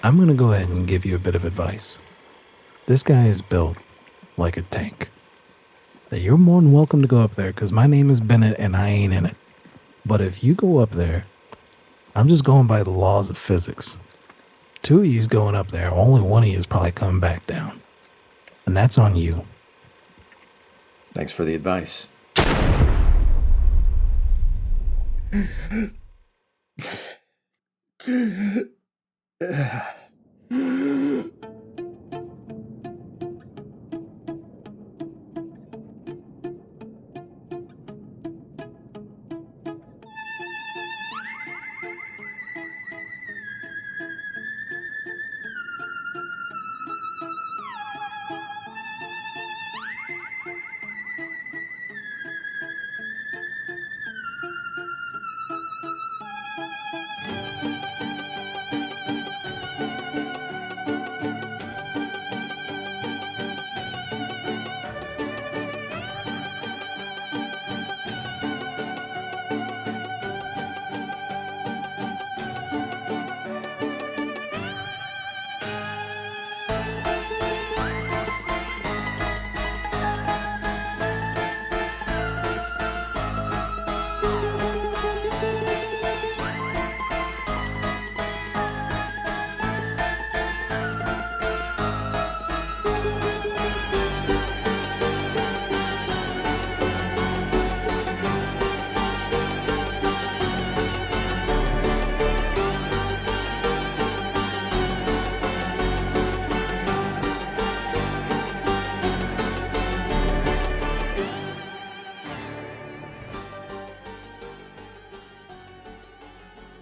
I'm going to go ahead and give you a bit of advice. This guy is built like a tank. You're more than welcome to go up there because my name is Bennett and I ain't in it. But if you go up there, I'm just going by the laws of physics. 2 of you's going up there. Only one of you is probably coming back down. And that's on you. Thanks for the advice.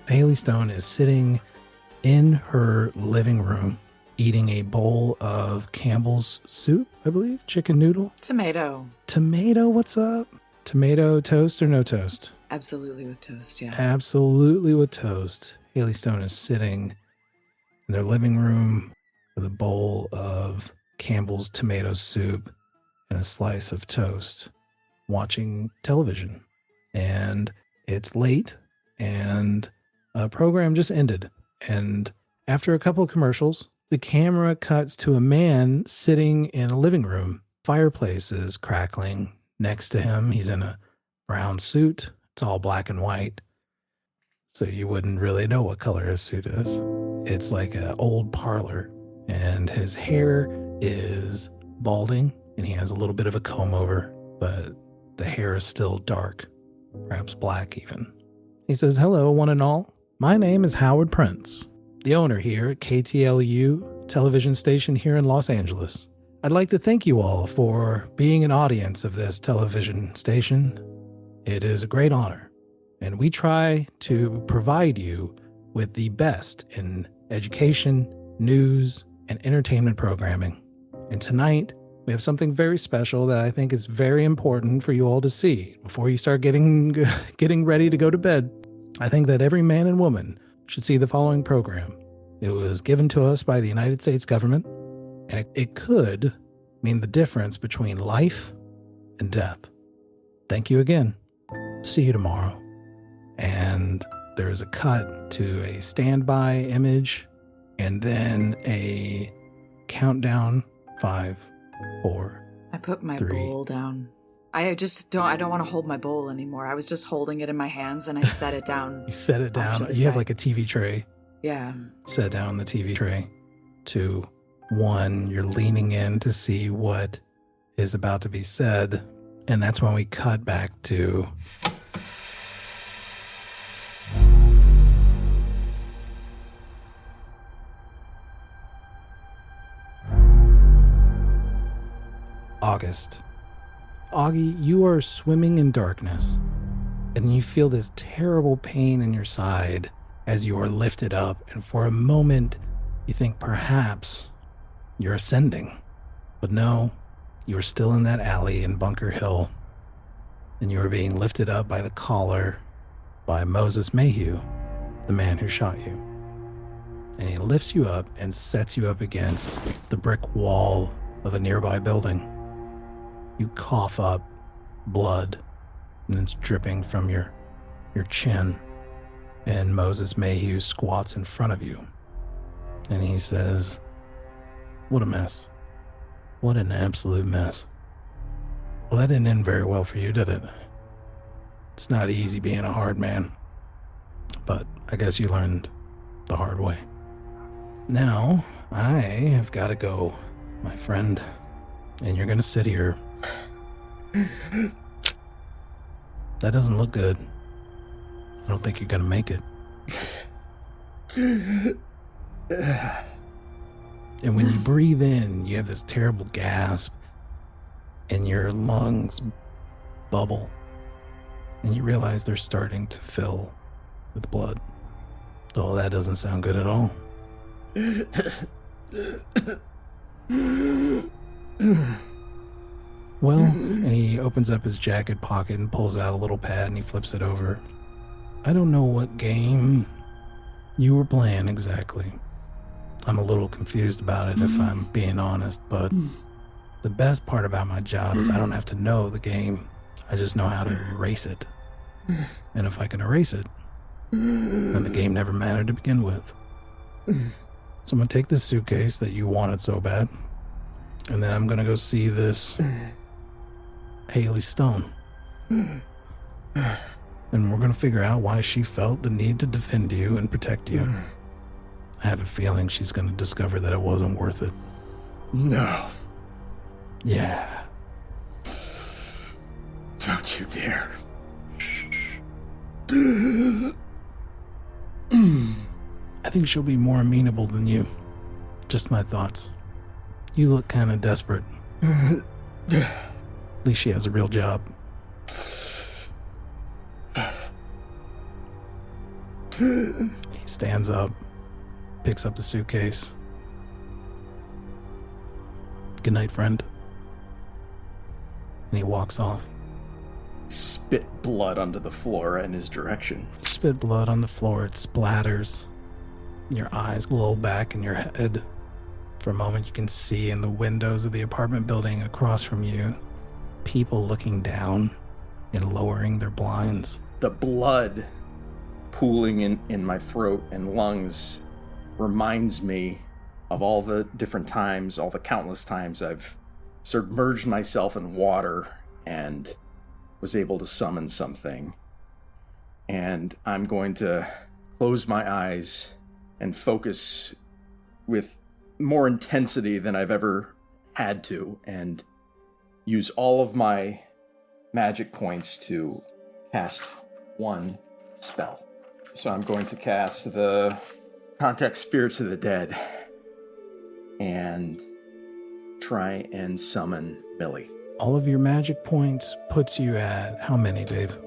Hallie Stone is sitting in her living room eating a bowl of Campbell's soup, I believe, chicken noodle. Tomato, What's up? Tomato toast or no toast? absolutely with toast, yeah. Absolutely with toast. Hallie Stone is sitting in their living room with a bowl of Campbell's tomato soup and a slice of toast, watching television. And it's late, and a program just ended. And after a couple of commercials, the camera cuts to a man sitting in a living room. Fireplace is crackling next to him. He's in a brown suit. It's all black and white, so you wouldn't really know what color his suit is. It's like an old parlor, and his hair is balding, and he has a little bit of a comb over, but the hair is still dark, perhaps black even. He says, "Hello, one and all. My name is Howard Prince, the owner here at KTLU television station here in Los Angeles. I'd like to thank you all for being an audience of this television station. It is a great honor, and we try to provide you with the best in education, news, and entertainment programming. And tonight, we have something very special that I think is very important for you all to see before you start getting ready to go to bed. I think that every man and woman should see the following program. It was given to us by the United States government, and it could mean the difference between life and death. Thank you again. See you tomorrow." And there's a cut to a standby image and then a countdown. 5, 4. I put my 3. bowl down. I don't want to hold my bowl anymore. I was just holding it in my hands and I set it down. You set it off to down. the You have side. like a TV tray. Yeah. Set down the TV tray. 2, 1, you're leaning in to see what is about to be said. And that's when we cut back to August. Augie, you are swimming in darkness, and you feel this terrible pain in your side as you are lifted up, and for a moment, you think perhaps you're ascending. But no, you are still in that alley in Bunker Hill, and you are being lifted up by the collar by Moses Mayhew, the man who shot you. And he lifts you up and sets you up against the brick wall of a nearby building. You cough up blood, and it's dripping from your chin, and Moses Mayhew squats in front of you. And he says, "What a mess. What an absolute mess. Well, that didn't end very well for you, did it? It's not easy being a hard man. But I guess you learned the hard way. Now, I have got to go, my friend. And you're going to sit here. That doesn't look good. I don't think you're going to make it. And when you breathe in, you have this terrible gasp, and your lungs bubble, and you realize they're starting to fill with blood. Oh, that doesn't sound good at all. Well, and he opens up his jacket pocket and pulls out a little pad and he flips it over. I don't know what game you were playing exactly. I'm a little confused about it if I'm being honest, but the best part about my job is I don't have to know the game. I just know how to erase it. And if I can erase it, then the game never mattered to begin with. So I'm going to take this suitcase that you wanted so bad, and then I'm going to go see this Hallie Stone. And we're going to figure out why she felt the need to defend you and protect you. I have a feeling she's going to discover that it wasn't worth it. No. Yeah. Don't you dare. I think she'll be more amenable than you. Just my thoughts. You look kind of desperate. At least she has a real job. He stands up, picks up the suitcase. Good night, friend. And he walks off. Spit blood onto the floor in his direction. You spit blood on the floor, it splatters. Your eyes glow back in your head. For a moment you can see in the windows of the apartment building across from you, people looking down and lowering their blinds. The blood pooling in my throat and lungs reminds me of all the different times, all the countless times I've submerged myself in water and was able to summon something. And I'm going to close my eyes and focus with more intensity than I've ever had to, and use all of my magic points to cast one spell. So I'm going to cast the Contact Spirits of the Dead and try and summon Millie. All of your magic points puts you at how many, Dave?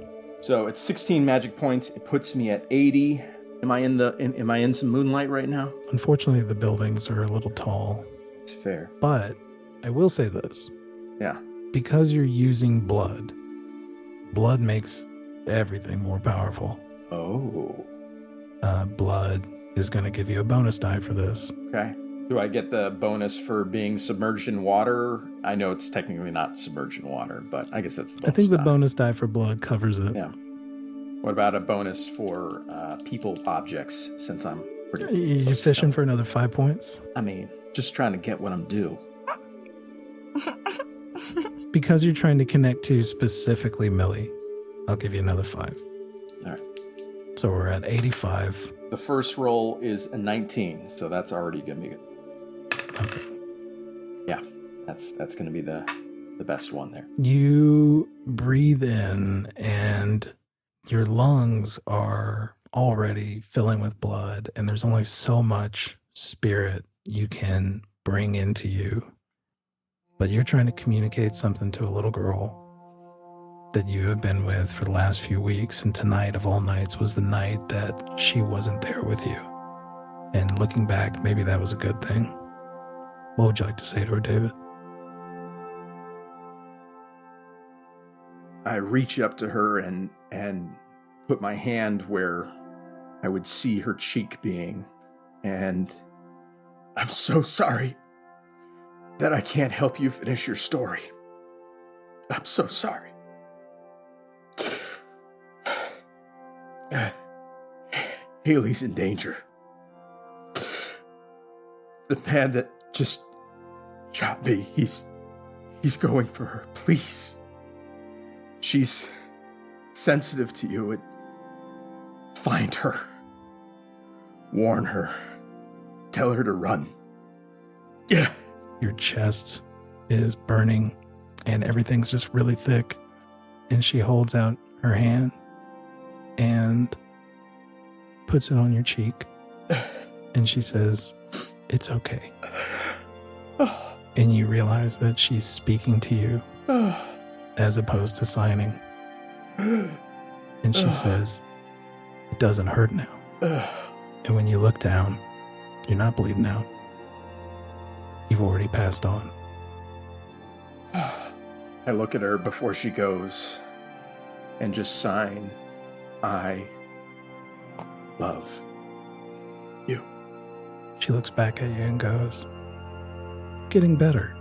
So it's 16 magic points. It puts me at 80. Am I in some moonlight right now? Unfortunately, the buildings are a little tall. It's fair. But I will say this. Yeah. Because you're using blood makes everything more powerful. Oh. Blood is going to give you a bonus die for this. Okay. Do I get the bonus for being submerged in water? I know it's technically not submerged in water, but I guess that's the bonus I think the die. bonus die for blood covers it. Yeah. What about a bonus for people objects, since I'm pretty... You fishing for another 5 points? I mean, just trying to get what I'm due. Because you're trying to connect to specifically Millie, I'll give you another 5. All right. So we're at 85. The first roll is a 19, so that's already going to be good. Okay. Yeah, that's going to be the best one there. You breathe in and your lungs are already filling with blood, and there's only so much spirit you can bring into you. But you're trying to communicate something to a little girl that you have been with for the last few weeks, and tonight of all nights was the night that she wasn't there with you. And looking back, maybe that was a good thing. What would you like to say to her, David? I reach up to her and put my hand where I would see her cheek being, and I'm so sorry that I can't help you finish your story. I'm so sorry. Haley's in danger. The man that just shot me, he's going for her. Please. She's sensitive to you. Find her. Warn her. Tell her to run. Yeah. Your chest is burning and everything's just really thick. And she holds out her hand and puts it on your cheek. And she says, "It's okay." And you realize that she's speaking to you as opposed to signing. And she says, "It doesn't hurt now." And when you look down, you're not bleeding out. You've already passed on. I look at her before she goes and just sign, "I love you." She looks back at you and goes, "Getting better."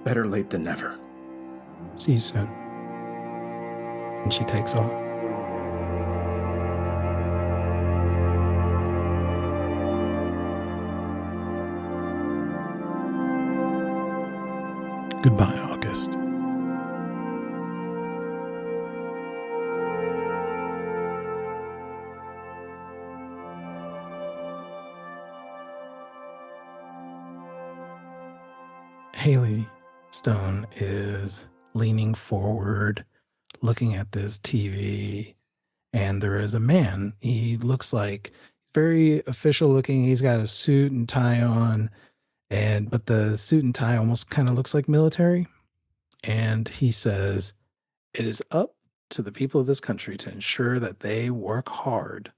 Better late than never. See you soon. And she takes off. Goodbye, August. Hallie Stone is leaning forward, looking at this TV, and there is a man. He looks like very official looking. He's got a suit and tie on, but the suit and tie almost kind of looks like military. And he says, "It is up to the people of this country to ensure that they work hard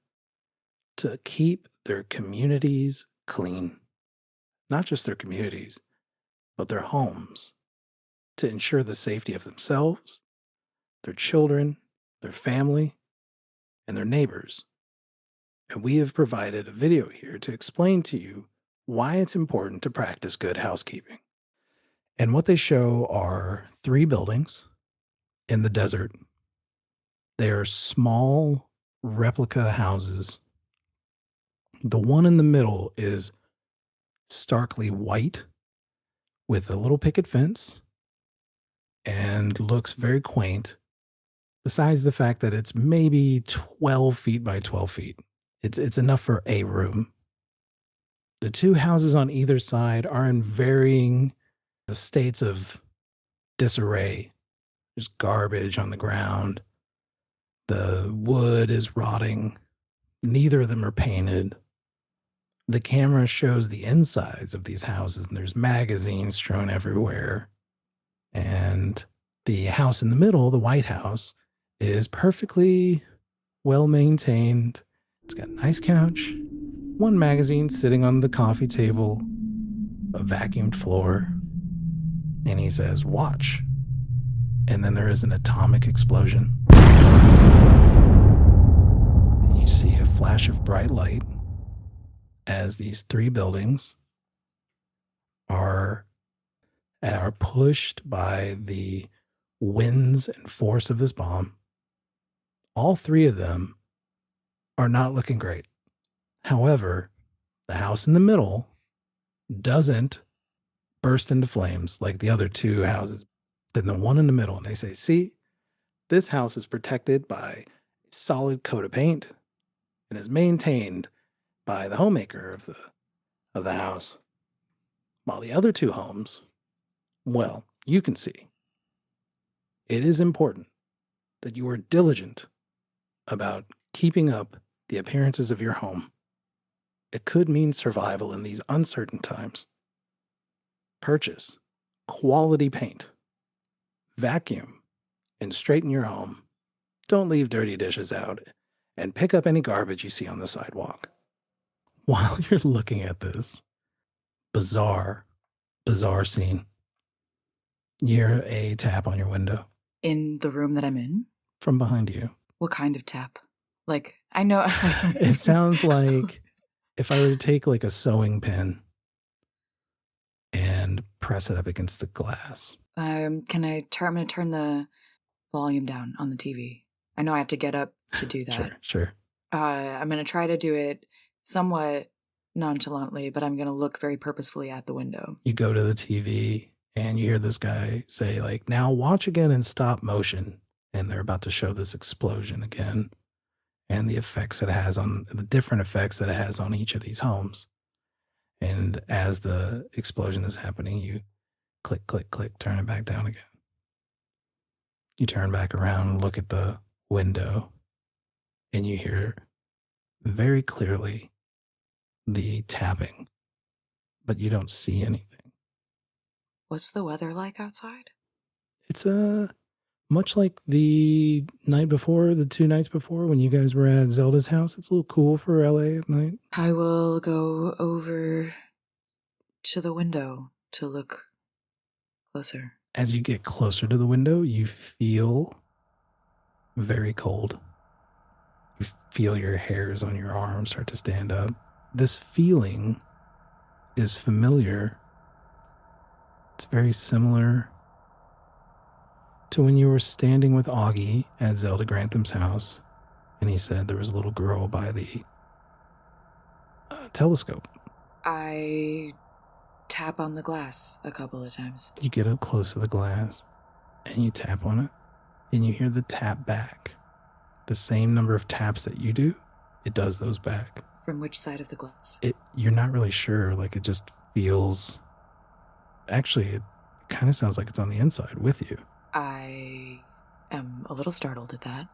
to keep their communities clean. Not just their communities, but their homes, to ensure the safety of themselves, their children, their family, and their neighbors. And we have provided a video here to explain to you why it's important to practice good housekeeping." And what they show are 3 buildings in the desert. They are small replica houses. The one in the middle is starkly white with a little picket fence and looks very quaint, besides the fact that it's maybe 12 feet by 12 feet. It's enough for a room. The 2 houses on either side are in varying states of disarray. There's garbage on the ground. The wood is rotting. Neither of them are painted. The camera shows the insides of these houses, and there's magazines strewn everywhere. And the house in the middle, the White House, is perfectly well maintained. It's got a nice couch, 1 magazine sitting on the coffee table, a vacuumed floor. And he says, "Watch." And then there is an atomic explosion. And you see a flash of bright light as these 3 buildings are pushed by the winds and force of this bomb. All 3 of them are not looking great. However, the house in the middle doesn't burst into flames like the other 2 houses. Then the one in the middle, and they say, "See, this house is protected by a solid coat of paint and is maintained by the homemaker of the house." While the other 2 homes, well, you can see. It is important that you are diligent about keeping up the appearances of your home. It could mean survival in these uncertain times. Purchase quality paint, vacuum, and straighten your home. Don't leave dirty dishes out, and pick up any garbage you see on the sidewalk. While you're looking at this bizarre scene, you hear a tap on your window In the room that I'm in? from behind you. What kind of tap? Like, I know. It sounds like if I were to take like a sewing pin and press it up against the glass. I'm going to turn the volume down on the TV. I know I have to get up to do that. Sure. I'm going to try to do it somewhat nonchalantly, but I'm going to look very purposefully at the window. You go to the TV and you hear this guy say, like, now watch again in stop motion. And they're about to show this explosion again and the effects it has on the different effects that it has on each of these homes. And as the explosion is happening, you click, click, click, turn it back down again. You turn back around and look at the window and you hear very clearly the tapping, but you don't see anything. What's the weather like outside? It's much like the night before, the 2 nights before when you guys were at Zelda's house. It's a little cool for LA at night. I will go over to the window to look closer. As you get closer to the window, you feel very cold. You feel your hairs on your arms start to stand up. This feeling is familiar. It's very similar to when you were standing with Augie at Zelda Grantham's house, and he said there was a little girl by the telescope. I tap on the glass a couple of times. You get up close to the glass, and you tap on it, and you hear the tap back. The same number of taps that you do, it does those back. From which side of the glass? You're not really sure. Like, it just feels... Actually, it kind of sounds like it's on the inside with you. I am a little startled at that.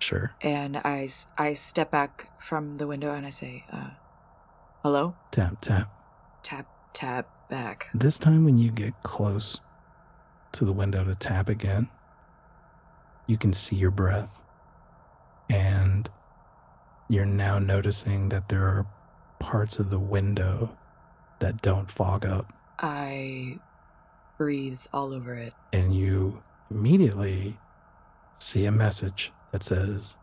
Sure. And I step back from the window and I say, hello? Tap, tap. Tap, tap, back. This time when you get close to the window to tap again, you can see your breath. And you're now noticing that there are parts of the window that don't fog up. I breathe all over it. And you immediately see a message that says,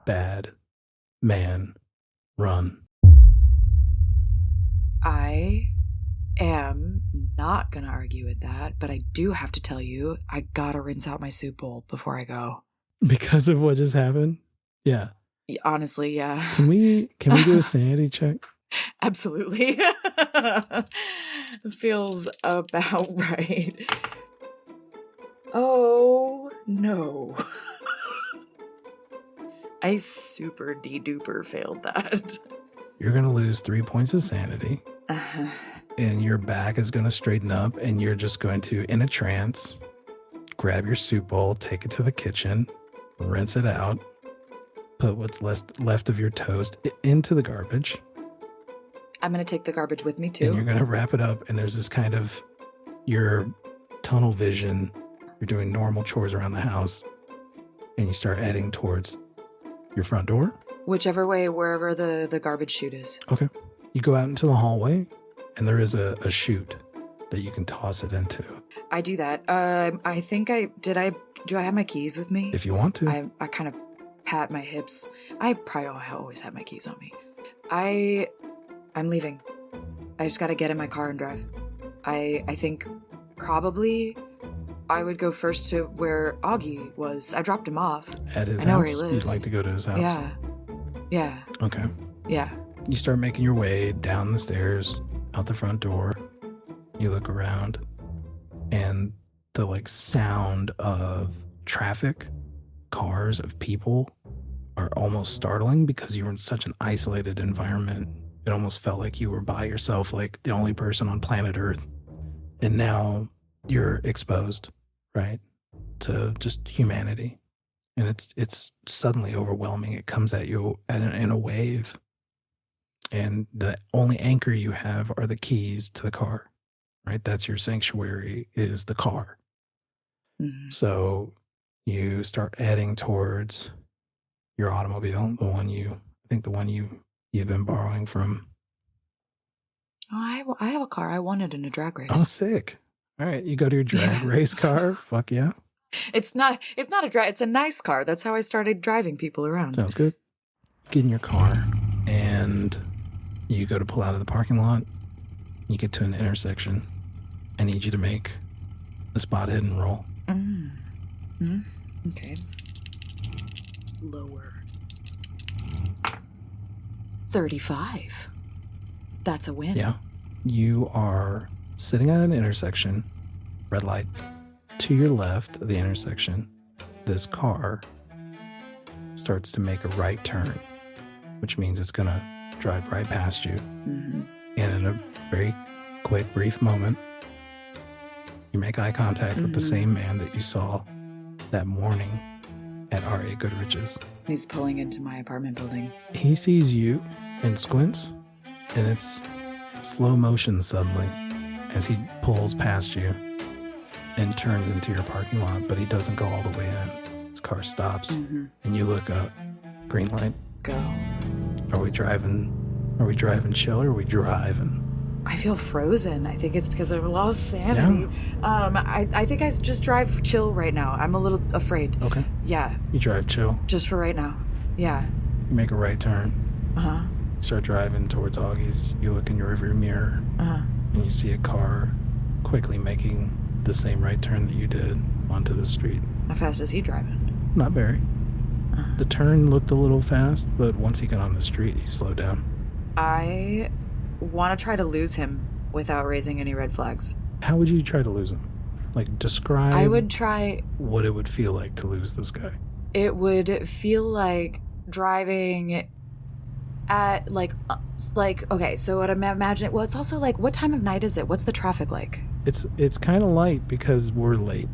"Bad man, run." I am not going to argue with that, but I do have to tell you, I gotta rinse out my soup bowl before I go. Because of what just happened? Yeah. Honestly, yeah. Can we do a sanity check? Absolutely. Feels about right. Oh, no. I super de-duper failed that. You're going to lose 3 points of sanity. And your back is going to straighten up, and you're just going to, in a trance, grab your soup bowl, take it to the kitchen, rinse it out, put what's left of your toast into the garbage. I'm going to take the garbage with me, too. And you're going to wrap it up, and there's this kind of your tunnel vision. You're doing normal chores around the house, and you start heading towards your front door. Whichever way, wherever the garbage chute is. Okay. You go out into the hallway, and there is a chute that you can toss it into. I do that. I think do I have my keys with me? If you want to. I kind of pat my hips. I probably always have my keys on me. I'm leaving. I just got to get in my car and drive. I think probably I would go first to where Augie was. I dropped him off. At his house? I know where he lives. You'd like to go to his house? Yeah. Yeah. Okay. Yeah. You start making your way down the stairs, out the front door. You look around, and the sound of traffic, cars, of people are almost startling because you were in such an isolated environment. It almost felt like you were by yourself, like the only person on planet Earth. And now you're exposed, right, to just humanity. And it's suddenly overwhelming. It comes at you in a wave. And the only anchor you have are the keys to the car, right? That's your sanctuary, is the car. Mm-hmm. So you start heading towards your automobile, the one you've been borrowing from. Oh, I have a car. I won it in a drag race. Oh, sick. All right. You go to your drag race car. Fuck yeah. It's not a drag. It's a nice car. That's how I started driving people around. Sounds good. Get in your car and you go to pull out of the parking lot. You get to an intersection. I need you to make a spot hidden roll. Okay. Lower. 35. That's a win. Yeah. You are sitting at an intersection, red light. To your left of the intersection, this car starts to make a right turn, which means it's going to drive right past you. Mm-hmm. And in a very quick, brief moment, you make eye contact with the same man that you saw that morning at R.A. Goodrich's. He's pulling into my apartment building. He sees you and squints, and it's slow motion suddenly as he pulls past you and turns into your parking lot, but he doesn't go all the way in. His car stops, and you look up. Green light. Go. Are we driving chill, or are we driving? I feel frozen. I think it's because I've lost sanity. Yeah. I think I just drive chill right now. I'm a little afraid. Okay. Yeah. You drive chill. Just for right now. Yeah. You make a right turn. Uh-huh. You start driving towards Augie's. You look in your rearview mirror. Uh-huh. And you see a car quickly making the same right turn that you did onto the street. How fast is he driving? Not very. Uh-huh. The turn looked a little fast, but once he got on the street, he slowed down. I want to try to lose him without raising any red flags. How would you try to lose him? Like, describe I would try what it would feel like to lose this guy. It would feel like driving at okay, so what I'm imagining, well, it's also like, what time of night is it? What's the traffic like? It's kind of light because we're late.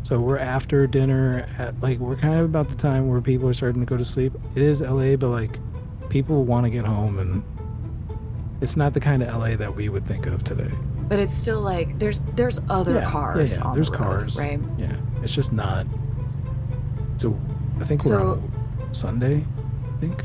So we're after dinner we're kind of about the time where people are starting to go to sleep. It is LA, but like people want to get home, and it's not the kind of LA that we would think of today. But it's still like there's other cars on there's the road, cars, right? Yeah, it's just not. So I think we're on Sunday, I think.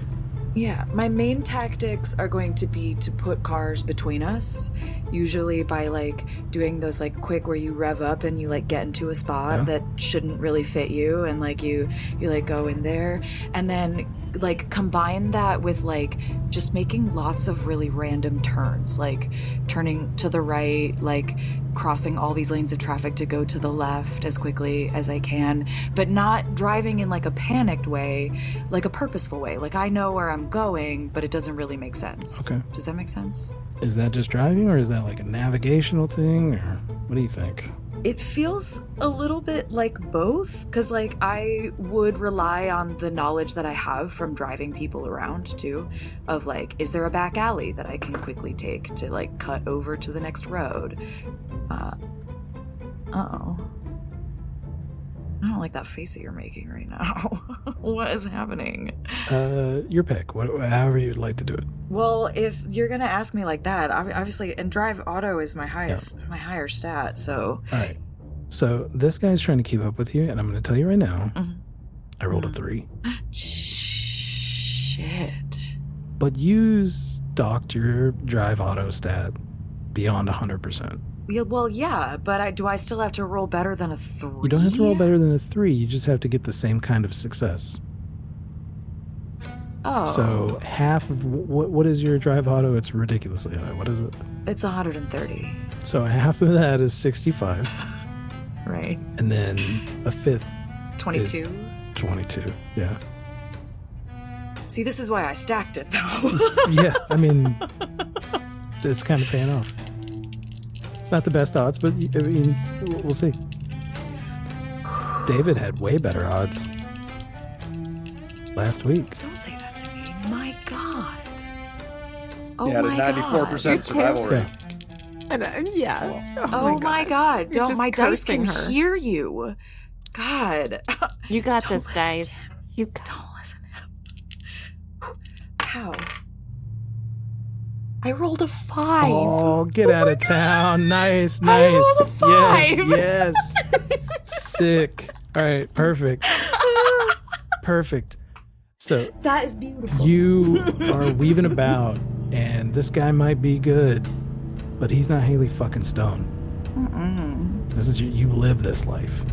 Yeah, my main tactics are going to be to put cars between us, usually by like doing those like quick where you rev up and you like get into a spot that shouldn't really fit you, and like you like go in there, and then like combine that with like just making lots of really random turns, like turning to the right, like crossing all these lanes of traffic to go to the left as quickly as I can, but not driving in like a panicked way, like a purposeful way. Like I know where I'm going, but it doesn't really make sense. Okay. Does that make sense? Is that just driving, or is that like a navigational thing, or what do you think? It feels a little bit like both, because like I would rely on the knowledge that I have from driving people around too, of like, is there a back alley that I can quickly take to like cut over to the next road? I don't like that face that you're making right now. What is happening? Your pick. However you'd like to do it. Well, if you're gonna ask me like that, obviously, and drive auto is my my higher stat. So. All right. So this guy's trying to keep up with you, and I'm going to tell you right now. I rolled a 3. Shit. But you stalked your drive auto stat beyond 100%. Yeah, well, yeah, but do I still have to roll better than a 3? You don't have to roll better than a 3. You just have to get the same kind of success. Oh. So half of what is your drive auto? It's ridiculously high. What is it? It's 130. So half of that is 65. Right. And then a fifth 22. 22. Yeah. See, this is why I stacked it, though. Yeah, I mean, it's kind of paying off. It's not the best odds, but I mean, we'll see. David had way better odds last week. Don't say that to me. My God. Oh, he had a 94% survival rate. Yeah. Oh my God. You're Don't, my dice can her. hear you. God. You got Don't this, guys. You got. Don't listen to him. How? I rolled a 5. Oh, get out of town. Nice. I rolled a 5. Yes. Sick. All right, perfect. Perfect. So that is beautiful. you are weaving about, and this guy might be good, but he's not Hallie fucking Stone. This is you live this life.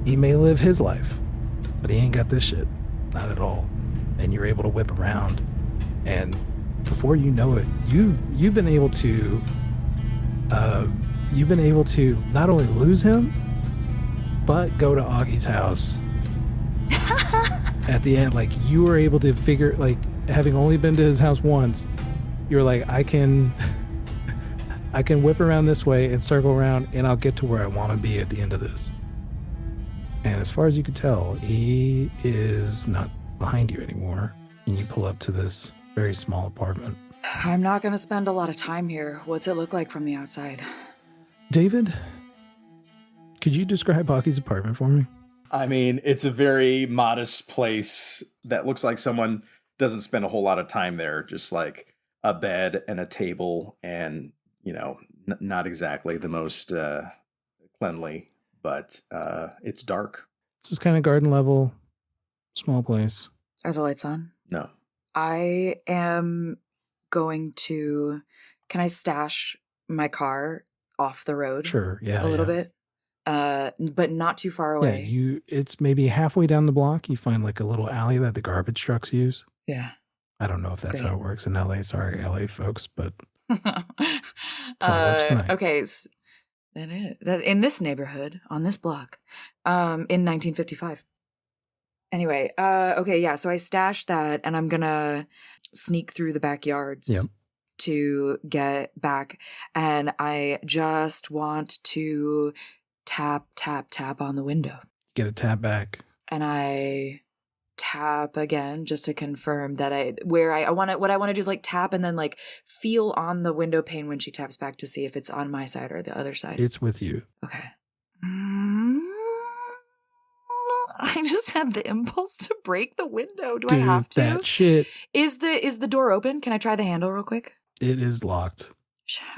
He may live his life, but he ain't got this shit. Not at all. And you're able to whip around, and before you know it, you've been able to not only lose him, but go to Augie's house at the end, like you were able to figure, like having only been to his house once, you were like, I can whip around this way and circle around and I'll get to where I want to be at the end of this. And as far as you can tell, he is not behind you anymore. And you pull up to this very small apartment. I'm not going to spend a lot of time here. What's it look like from the outside? David, could you describe Pocky's apartment for me? I mean, it's a very modest place that looks like someone doesn't spend a whole lot of time there. Just like a bed and a table and, you know, not exactly the most cleanly, but it's dark. It's just kind of garden level, small place. Are the lights on? No. I am going to... Can I stash my car off the road? Sure, yeah. A little bit? But not too far away. Yeah, it's maybe halfway down the block. You find like a little alley that the garbage trucks use. Yeah. I don't know if that's how it works in LA. Sorry, LA folks, but That's how it works tonight. Okay, in this neighborhood, on this block, in 1955. Anyway, okay, yeah, so I stashed that, and I'm gonna sneak through the backyards to get back, and I just want to tap on the window. Get a tap back. And I tap again just to confirm that what I want to do is like tap and then like feel on the window pane when she taps back to see if it's on my side or the other side. It's with you. Okay. I just had the impulse to break the window. Do I have to? That shit. Is the door open? Can I try the handle real quick? It is locked.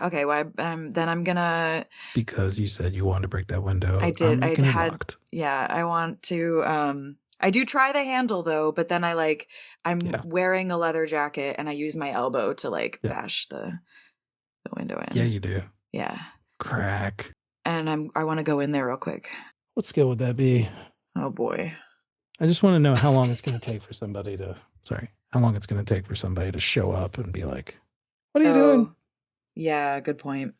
Okay, well, then I'm gonna... Because you said you wanted to break that window. I did. I had locked. Yeah, I want to... I do try the handle, though, but then I'm wearing a leather jacket, and I use my elbow to, bash the window in. Yeah, you do. Yeah. Crack. And I want to go in there real quick. What skill would that be? Oh, boy. I just want to know how long it's going to take for somebody to... Sorry. How long it's going to take for somebody to show up and be like, what are you doing? Yeah, good point.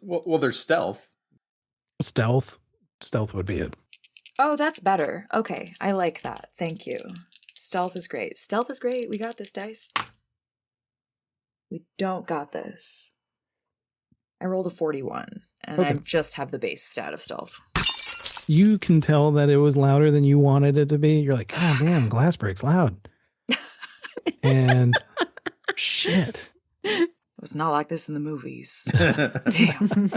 Well, there's stealth. Stealth would be it. Oh, that's better. Okay, I like that. Thank you. Stealth is great. We got this, dice. We don't got this. I rolled a 41, and I just have the base stat of stealth. You can tell that it was louder than you wanted it to be. You're like, God damn, glass breaks loud. And shit. It was not like this in the movies. Damn.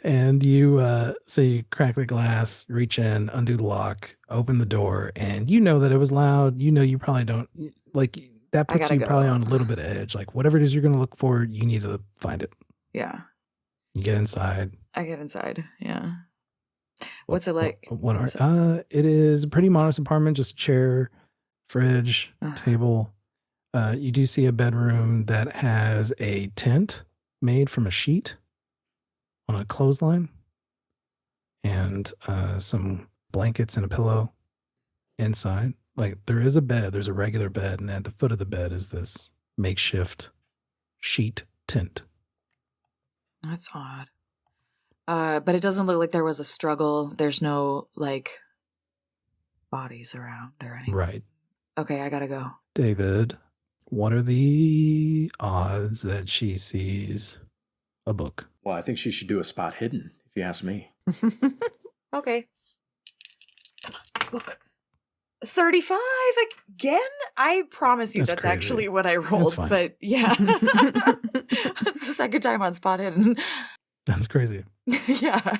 And you, so you crack the glass, reach in, undo the lock, open the door, and you know that it was loud. You know, you probably don't, like, that puts you probably on a little bit of edge. Like, whatever it is you're going to look for, you need to find it. Yeah. You get inside. I get inside, yeah. What's it like? It is a pretty modest apartment, just a chair, fridge, table. You do see a bedroom that has a tent made from a sheet on a clothesline and some blankets and a pillow inside. Like, there is a bed, there's a regular bed, and at the foot of the bed is this makeshift sheet tent. That's odd. But it doesn't look like there was a struggle. There's no, bodies around or anything. Right. Okay, I gotta go. David, what are the odds that she sees a book? Well, I think she should do a spot hidden, if you ask me. Okay. Look. 35 again? I promise you that's actually what I rolled. But yeah. That's the second time on spot hidden. That's crazy. Yeah.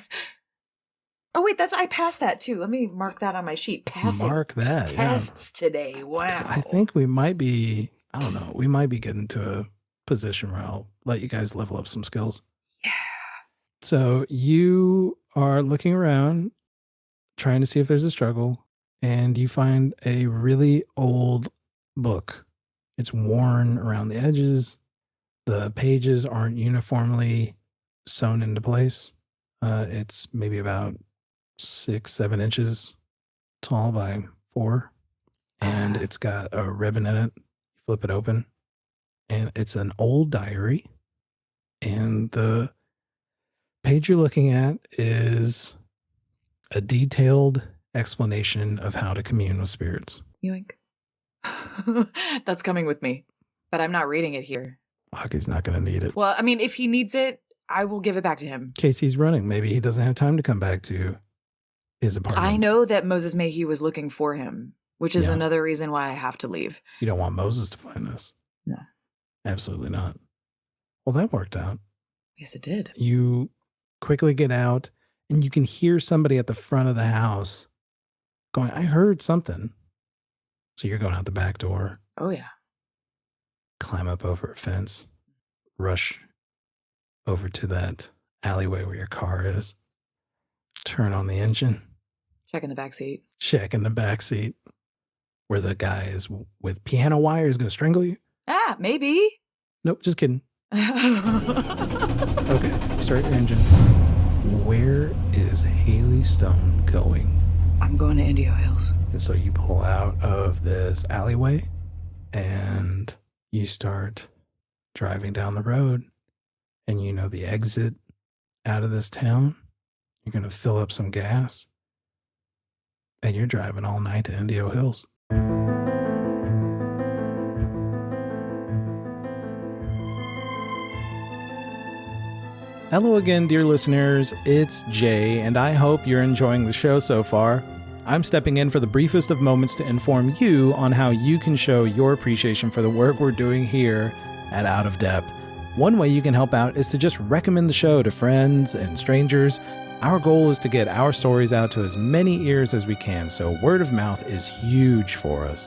Oh, wait, I passed that too. Let me mark that on my sheet. Mark that. Tests today. Wow. I think we might be, I don't know, we might be getting to a position where I'll let you guys level up some skills. Yeah. So you are looking around, trying to see if there's a struggle, and you find a really old book. It's worn around the edges. The pages aren't uniformly sewn into place. It's maybe about 6-7 inches tall by 4, and it's got a ribbon in it. You flip it open, and it's an old diary, and the page you're looking at is a detailed explanation of how to commune with spirits. Yoink. That's coming with me, but I'm not reading it here. Hockey's not going to need it. Well, I mean, if he needs it, I will give it back to him. Casey's running. Maybe he doesn't have time to come back to his apartment. I know that Moses Mayhew was looking for him, which is Yeah. another reason why I have to leave. You don't want Moses to find us. No. Absolutely not. Well, that worked out. Yes, it did. You quickly get out and you can hear somebody at the front of the house going, I heard something. So you're going out the back door, Oh, yeah. climb up over a fence, rush over to that alleyway where your car is, turn on the engine, Check in the back seat. check in the back seat where the guy is with piano wire is going to strangle you. Ah, maybe. Nope, just kidding. Okay, start your engine. Where is Hallie Stone going? I'm going to Indio Hills. And so you pull out of this alleyway and you start driving down the road. And you know the exit out of this town. You're going to fill up some gas. And you're driving all night to Indio Hills. Hello again, dear listeners. It's Jay, and I hope you're enjoying the show so far. I'm stepping in for the briefest of moments to inform you on how you can show your appreciation for the work we're doing here at Out of Depth. One way you can help out is to just recommend the show to friends and strangers. Our goal is to get our stories out to as many ears as we can, so word of mouth is huge for us.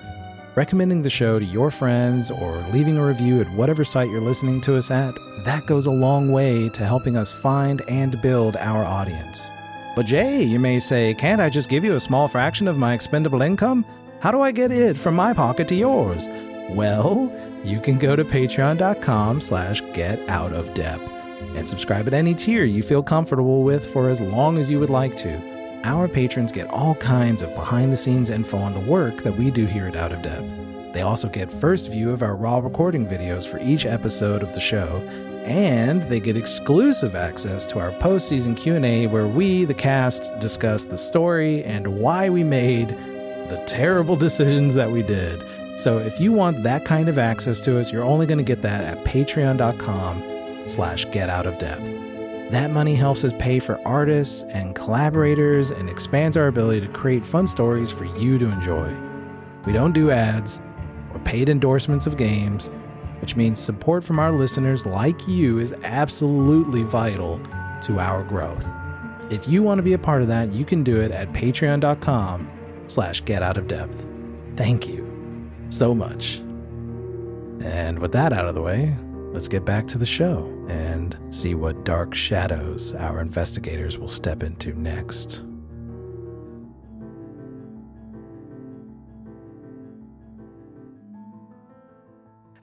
Recommending the show to your friends or leaving a review at whatever site you're listening to us at, that goes a long way to helping us find and build our audience. But Jay, you may say, can't I just give you a small fraction of my expendable income? How do I get it from my pocket to yours? Well, you can go to patreon.com/getoutofdepth and subscribe at any tier you feel comfortable with for as long as you would like to. Our patrons get all kinds of behind-the-scenes info on the work that we do here at Out of Depth. They also get first view of our raw recording videos for each episode of the show, and they get exclusive access to our post-season Q&A where we, the cast, discuss the story and why we made the terrible decisions that we did. So if you want that kind of access to us, you're only going to get that at patreon.com/getoutofdepth. That money helps us pay for artists and collaborators and expands our ability to create fun stories for you to enjoy. We don't do ads or paid endorsements of games, which means support from our listeners like you is absolutely vital to our growth. If you want to be a part of that, you can do it at patreon.com/getoutofdepth. Thank you so much. And with that out of the way, let's get back to the show and see what dark shadows our investigators will step into next.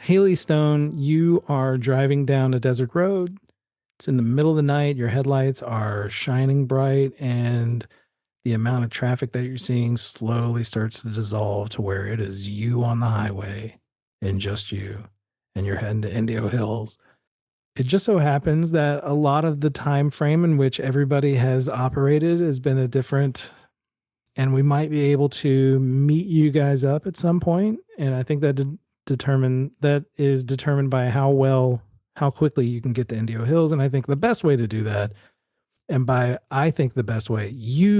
Hallie Stone, you are driving down a desert road. It's in the middle of the night. Your headlights are shining bright, and the amount of traffic that you're seeing slowly starts to dissolve to where it is you on the highway and just you, and you're heading to Indio Hills. It just so happens that a lot of the time frame in which everybody has operated has been a different, and we might be able to meet you guys up at some point. And I think that is determined by how quickly you can get to Indio Hills. And I think the best way to do that, you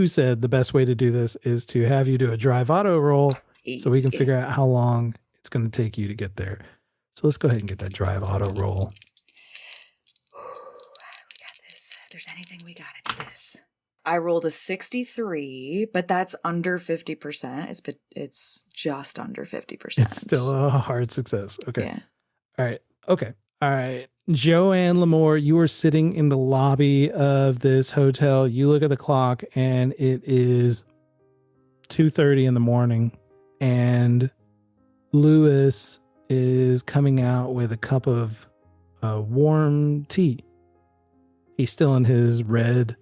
said the best way to do this is to have you do a drive auto roll so we can figure out how long it's going to take you to get there. So let's go ahead and get that drive auto roll. We got this. If there's anything we got, it's this. I rolled a 63, but that's under 50%. It's just under 50%. It's still a hard success. Okay. Yeah. All right. Okay. All right. Joanne Lamour, you are sitting in the lobby of this hotel. You look at the clock and it is 2:30 in the morning, and Lewis is coming out with a cup of warm tea. He's still in his red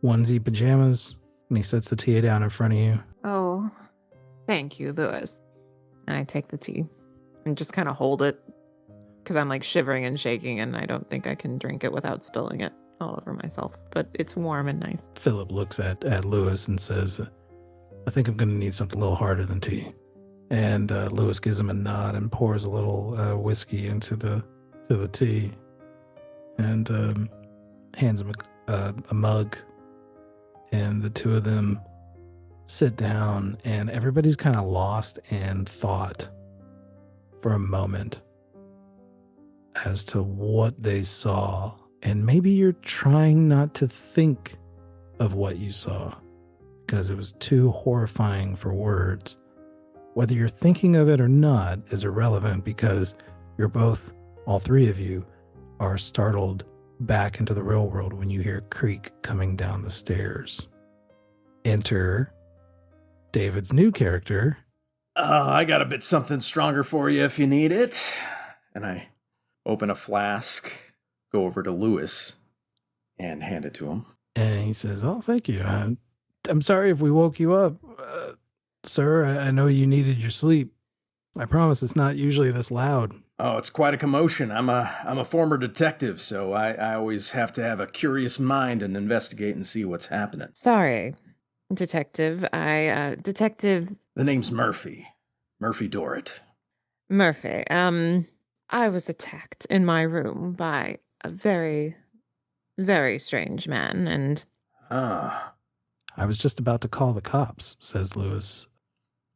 onesie pajamas, and he sets the tea down in front of you. Oh, thank you, Lewis. And I take the tea and just kind of hold it because I'm like shivering and shaking, and I don't think I can drink it without spilling it all over myself. But it's warm and nice. Philip looks at Lewis and says, I think I'm going to need something a little harder than tea. And Lewis gives him a nod and pours a little whiskey into the tea, and hands him a mug. And the two of them sit down, and everybody's kind of lost in thought for a moment as to what they saw. And maybe you're trying not to think of what you saw because it was too horrifying for words. Whether you're thinking of it or not is irrelevant because you're both, all three of you, are startled back into the real world when you hear a creak coming down the stairs. Enter David's new character. I got a bit something stronger for you if you need it. And I open a flask, go over to Lewis, and hand it to him. And he says, "Oh, thank you. I'm sorry if we woke you up. Sir, I know you needed your sleep. I promise it's not usually this loud." Oh, it's quite a commotion. I'm a former detective, so I always have to have a curious mind and investigate and see what's happening. Sorry, Detective. Detective The name's Murphy. Murphy Dorrit. Murphy. I was attacked in my room by a very, very strange man, and... I was just about to call the cops, says Lewis,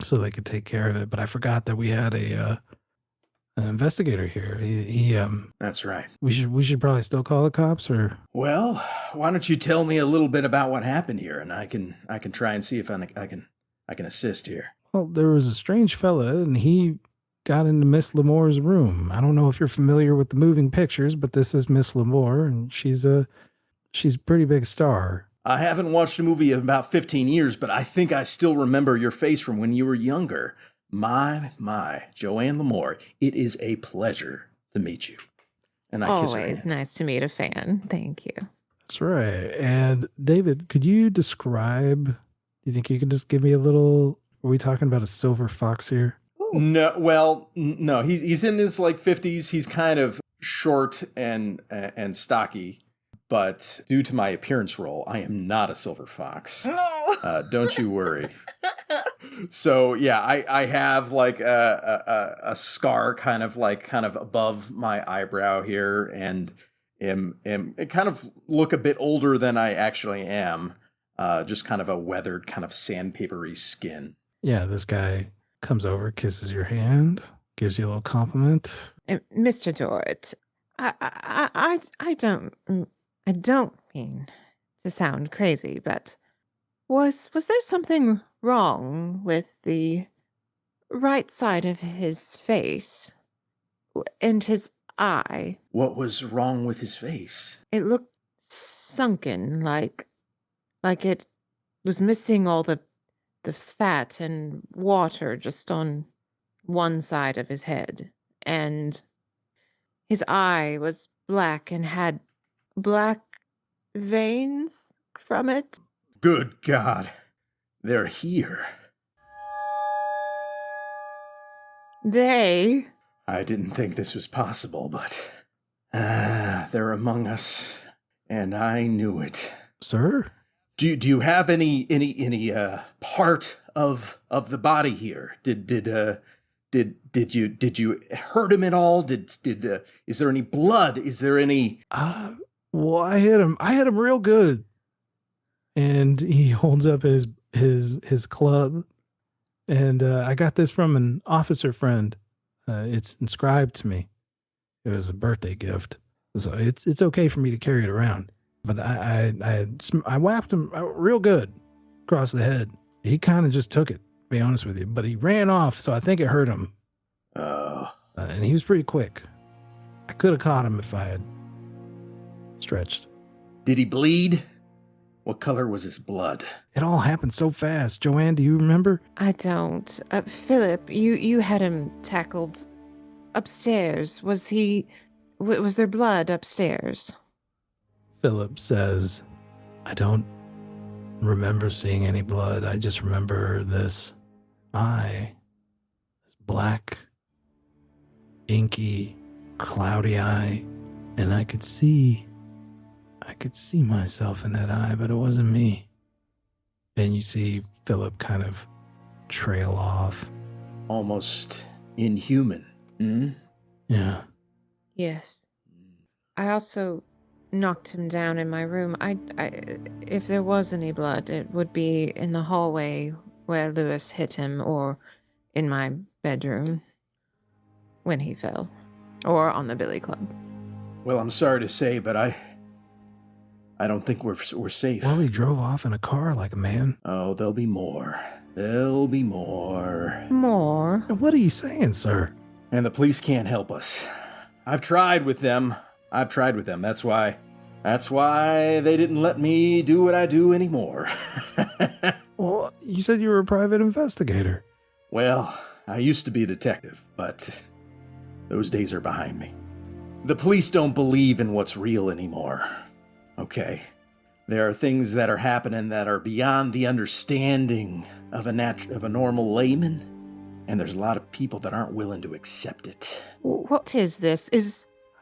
so they could take care of it, but I forgot that we had an investigator here. He That's right. We should probably still call the cops, or... Well, why don't you tell me a little bit about what happened here, and I can try and see if I can assist here. Well, there was a strange fella, and he got into Miss Lamour's room. I don't know if you're familiar with the moving pictures, but this is Miss Lamour, and she's a pretty big star. I haven't watched a movie in about 15 years, but I think I still remember your face from when you were younger. My, Joanne Lamour, it is a pleasure to meet you. And I kiss her hand. Always nice to meet a fan. Thank you. That's right. And David, could you describe, do you think you could just give me a little, are we talking about a silver fox here? No, well, no, he's in his like 50s. He's kind of short and stocky. But due to my appearance role, I am not a silver fox. No. Don't you worry. So yeah, I have like a scar kind of above my eyebrow here, and am kind of look a bit older than I actually am. Just kind of a weathered, kind of sandpapery skin. Yeah, this guy comes over, kisses your hand, gives you a little compliment. Mr. Dorrit, I don't mean to sound crazy, but was there something wrong with the right side of his face and his eye? What was wrong with his face? It looked sunken, like it was missing all the fat and water just on one side of his head, and his eye was black and had black veins from it. Good God, they're here. They? I didn't think this was possible, but they're among us, and I knew it. Sir? Do you have any part of the body here? Did you hurt him at all? Is there any blood? Is there any? Well, I hit him real good. And he holds up his club, and I got this from an officer friend. It's inscribed to me. It was a birthday gift, so it's okay for me to carry it around. But I whacked him real good across the head. He kind of just took it, to be honest with you. But he ran off, so I think it hurt him. And he was pretty quick. I could have caught him if I had stretched. Did he bleed? What color was his blood? It all happened so fast. Joanne, do you remember? I don't. Philip, you had him tackled upstairs. Was there blood upstairs? Philip says, I don't remember seeing any blood. I just remember this eye, this black, inky, cloudy eye, and I could see myself in that eye, but it wasn't me. And you see Philip kind of trail off. Almost inhuman. Hmm? Yeah. Yes. I also knocked him down in my room. If there was any blood, it would be in the hallway where Lewis hit him, or in my bedroom when he fell, or on the billy club. Well, I'm sorry to say, but I don't think we're safe. Well, he drove off in a car like a man. Oh, there'll be more. There'll be more. More? What are you saying, sir? And the police can't help us. I've tried with them. That's why they didn't let me do what I do anymore. Well, you said you were a private investigator. Well, I used to be a detective, but those days are behind me. The police don't believe in what's real anymore. Okay, there are things that are happening that are beyond the understanding of a normal layman, and there's a lot of people that aren't willing to accept it. What is this?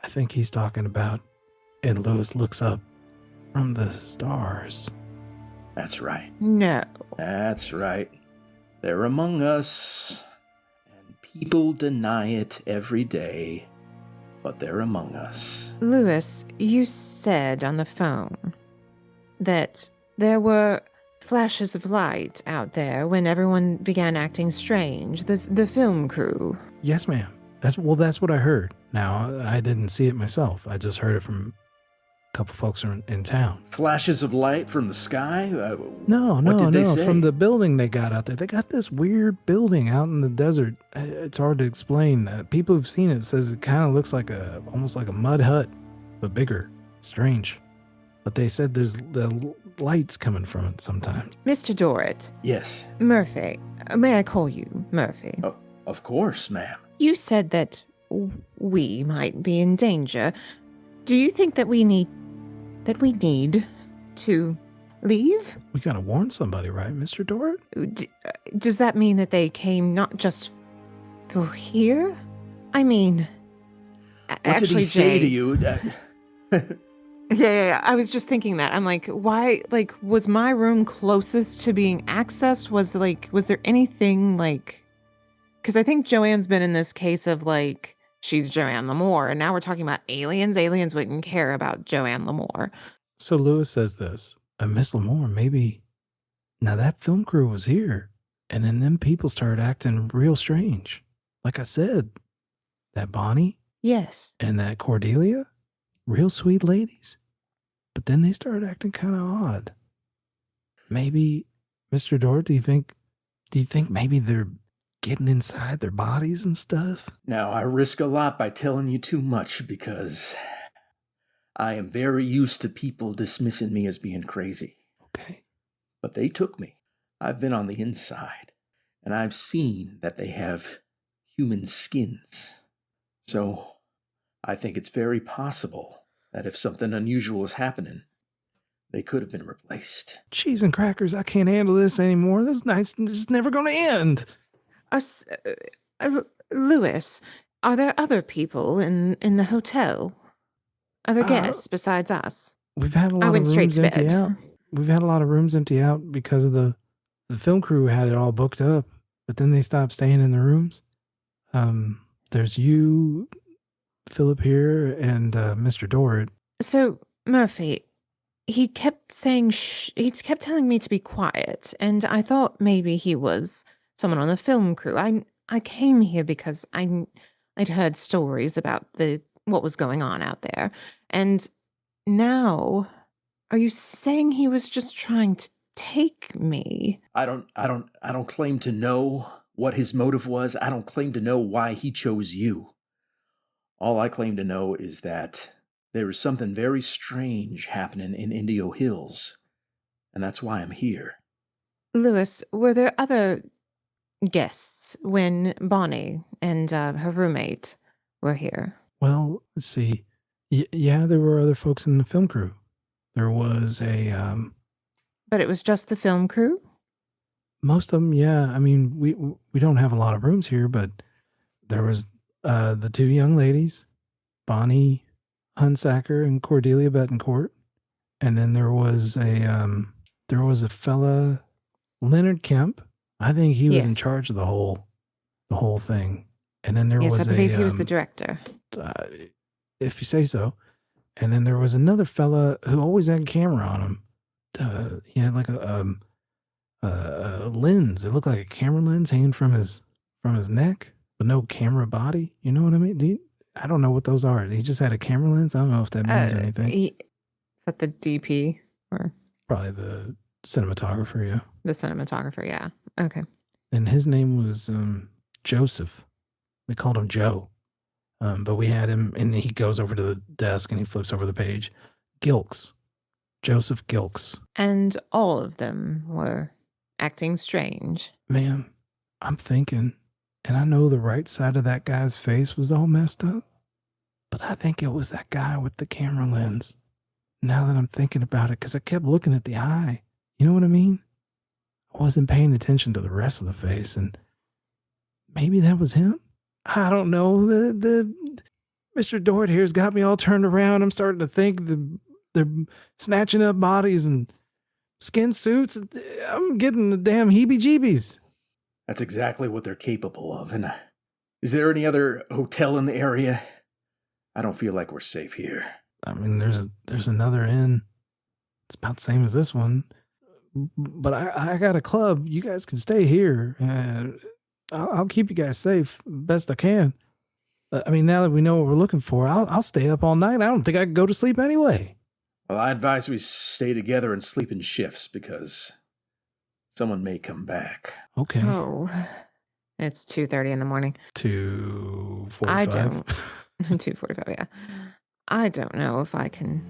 I think he's talking about, and Lewis looks up from the stars. That's right. No. That's right. They're among us, and people deny it every day, but they're among us. Lewis, you said on the phone that there were flashes of light out there when everyone began acting strange. The film crew. Yes, ma'am. That's what I heard. Now, I didn't see it myself. I just heard it from a couple folks in town. Flashes of light from the sky? No. What did they say? From the building they got out there. They got this weird building out in the desert. It's hard to explain. People who've seen it says it kind of looks like almost like a mud hut, but bigger. Strange. But they said there's the lights coming from it sometimes. Mr. Dorrit. Yes. Murphy. May I call you Murphy? Oh, of course, ma'am. You said that we might be in danger. Do you think that we need to leave? We gotta warn somebody, right, Mr. Dorrit? Does that mean that they came not just for here? I mean, What actually, did he say Jay, to you? Yeah. I was just thinking that. I'm like, why? Like, was my room closest to being accessed? Was there anything like? Because I think Joanne's been in this case of like, she's Joanne Lamour, and now we're talking about aliens. Aliens wouldn't care about Joanne Lamour. So Lewis says this, Miss Lamour, maybe, now that film crew was here, and then them people started acting real strange. Like I said, that Bonnie Yes. and that Cordelia, real sweet ladies, but then they started acting kind of odd. Maybe, Mr. Dorrit, do you think maybe they're getting inside their bodies and stuff? Now, I risk a lot by telling you too much because I am very used to people dismissing me as being crazy. Okay. But they took me. I've been on the inside, and I've seen that they have human skins. So I think it's very possible that if something unusual is happening, they could have been replaced. Cheese and crackers, I can't handle this anymore. This night's just never going to end. Lewis, are there other people in the hotel? Other guests besides us? We've had a lot went of straight rooms to empty bed. out. We've had a lot of rooms empty out because of the film crew had it all booked up, but then they stopped staying in the rooms. There's you, Philip here, and Mr. Dorrit. So, Murphy, he kept saying, he kept telling me to be quiet, and I thought maybe he was someone on the film crew. I came here because I'd heard stories about what was going on out there, and now, are you saying he was just trying to take me? I don't claim to know what his motive was. I don't claim to know why he chose you. All I claim to know is that there is something very strange happening in Indio Hills, and that's why I'm here. Lewis, were there other guests when Bonnie and her roommate were here? Well, let's see. Yeah, there were other folks in the film crew. There was But it was just the film crew? most of them, yeah. I mean, we don't have a lot of rooms here, but there was the two young ladies, Bonnie Hunsacker and Cordelia Betancourt, and then there was a fella Leonard Kemp. I think he was in Yes. charge of the whole thing. And then there Yes, I was believe he was the director. if you say so. And then there was another fella who always had a camera on him. He had like a lens. It looked like a camera lens hanging from his neck, but no camera body. You know what I mean? I don't know what those are. He just had a camera lens. I don't know if that means anything. Is that the DP or Probably the cinematographer, yeah. the cinematographer? Yeah. Okay. And his name was Joseph. We called him Joe. But we had him, and he goes over to the desk and he flips over the page. Gilks. Joseph Gilks. And all of them were acting strange. Man, I'm thinking, and I know the right side of that guy's face was all messed up, but I think it was that guy with the camera lens. Now that I'm thinking about it, because I kept looking at the eye. You know what I mean? I wasn't paying attention to the rest of the face, and maybe that was him? I don't know. The Mr. Dorrit here's got me all turned around. I'm starting to think they're snatching up bodies and skin suits. I'm getting the damn heebie-jeebies. That's exactly what they're capable of. And is there any other hotel in the area? I don't feel like we're safe here. I mean, there's another inn. It's about the same as this one. But I got a club. You guys can stay here. I'll keep you guys safe best I can. I mean, now that we know what we're looking for, I'll stay up all night. I don't think I could go to sleep anyway. Well, I advise we stay together and sleep in shifts because someone may come back. Okay. Oh, it's 2:30 in the morning. 2:45. I don't. 2:45. Yeah. I don't know if I can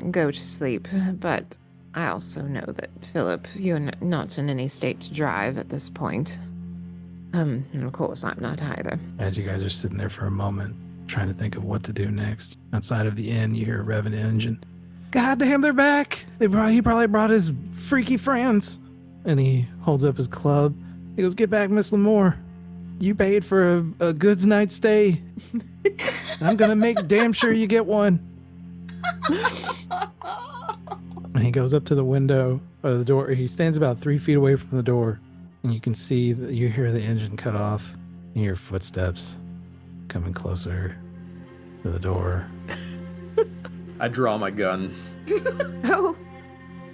go to sleep, but I also know that Philip, you're not in any state to drive at this point. And of course, I'm not either. As you guys are sitting there for a moment, trying to think of what to do next, outside of the inn, you hear a revving engine. God damn, they're back! He probably brought his freaky friends. And he holds up his club. He goes, "Get back, Miss Lamour. You paid for a goods night stay. I'm gonna make damn sure you get one." And he goes up to the window or the door. He stands about 3 feet away from the door. And you can see that you hear the engine cut off. And you hear footsteps coming closer to the door. I draw my gun. Oh.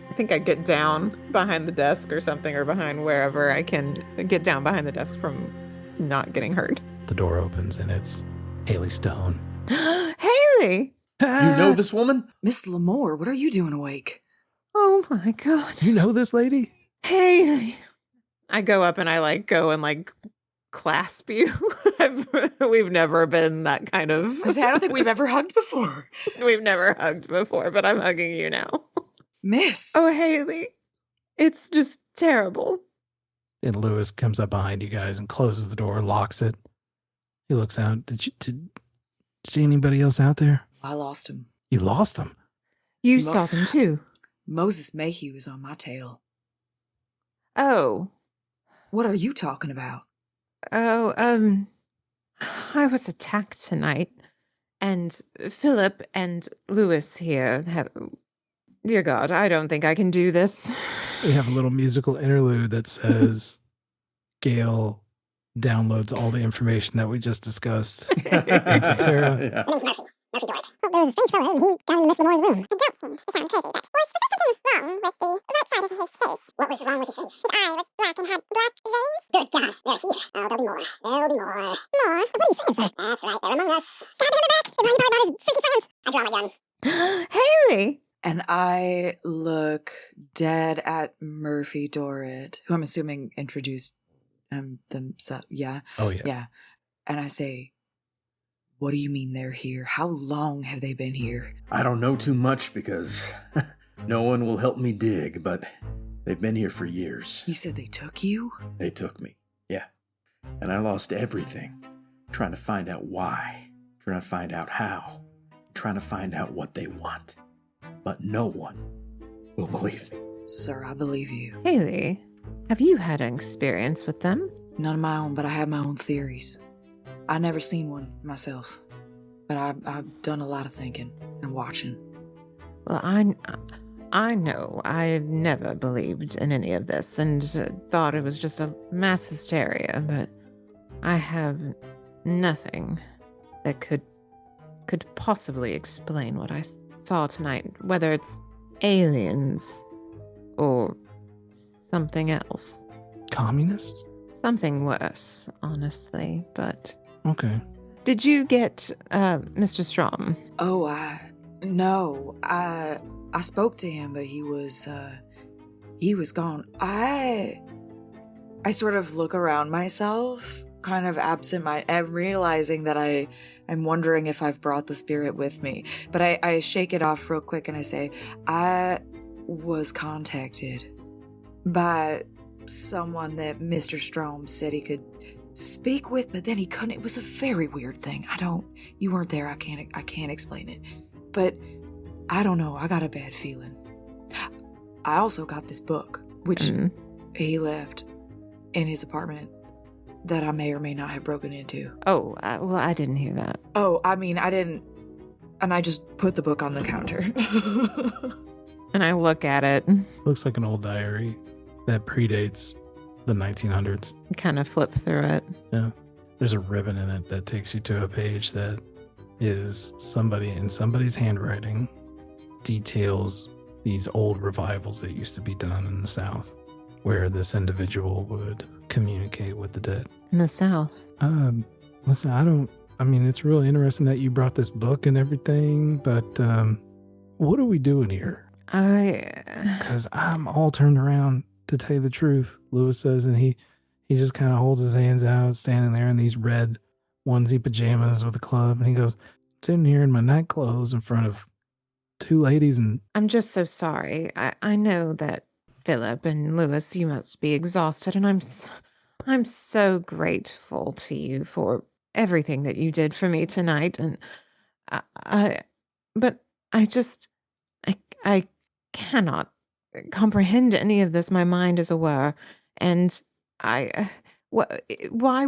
I think I get down behind the desk or something, or behind wherever I can get down behind the desk from not getting hurt. The door opens and it's Hallie Stone. Haley! You know this woman? Miss Lamour, what are you doing awake? Oh my God. You know this lady? Haley! I go up and I go and clasp you. We've never been that kind of. I don't think we've ever hugged before. We've never hugged before, but I'm hugging you now. Miss. Oh, Haley. It's just terrible. And Lewis comes up behind you guys and closes the door, locks it. He looks out. Did you see anybody else out there? I lost him. You lost him? You saw them too. Moses Mayhew is on my tail. Oh. What are you talking about? Oh, I was attacked tonight, and Philip and Lewis here have. Dear God, I don't think I can do this. We have a little musical interlude that says Gail downloads all the information that we just discussed into Tara. Yeah. My name's Murphy. Murphy Dorrit. Well, there was a strange fellow, and he got in Miss Lamour's room. I doubt him. He sounded crazy, but... Was there something wrong with the right side of his face? What was wrong with his face? His eye was black and had black veins? Good God, they're here. Oh, there'll be more. There'll be more. More? What are you saying, sir? That's right, they're among us. God damn, they're back! They're probably brought his freaky friends. I draw my gun. Haley! And I look dead at Murphy Dorrit, who I'm assuming introduced themselves. Yeah. Oh, yeah. Yeah. And I say, "What do you mean they're here? How long have they been here?" I don't know too much because no one will help me dig, but they've been here for years. You said they took you? They took me, yeah. And I lost everything, trying to find out why, trying to find out how, trying to find out what they want. But no one will believe me. Sir, I believe you. Haley, have you had an experience with them? None of my own, but I have my own theories. I never seen one myself, but I've done a lot of thinking and watching. Well, I know I've never believed in any of this and thought it was just a mass hysteria, but I have nothing that could possibly explain what I saw tonight, whether it's aliens or something else. Communist? Something worse, honestly, but... Okay. Did you get Mr. Straume? Oh, no. I spoke to him, but he was gone. I sort of look around myself, kind of absent-minded, realizing that I'm wondering if I've brought the spirit with me. But I shake it off real quick and I say, I was contacted by someone that Mr. Straume said he could speak with, but then he couldn't. It was a very weird thing. You weren't there. I can't explain it. But I don't know. I got a bad feeling. I also got this book, which he left in his apartment that I may or may not have broken into. Oh, well, I didn't hear that. Oh, I mean, I didn't. And I just put the book on the counter. And I look at it. Looks like an old diary that predates the 1900s. Kind of flip through it. Yeah. There's a ribbon in it that takes you to a page that is somebody's handwriting, details these old revivals that used to be done in the South, where this individual would communicate with the dead. In the South. Listen, it's really interesting that you brought this book and everything, but what are we doing here? Because I'm all turned around, to tell you the truth, Lewis says, and he just kind of holds his hands out, standing there in these red onesie pajamas with a club, and he goes, sitting here in my night clothes in front of two ladies, and I'm just so sorry. I know that Philip and Lewis, you must be exhausted, and I'm so grateful to you for everything that you did for me tonight, and but I cannot comprehend any of this. My mind is aware, and why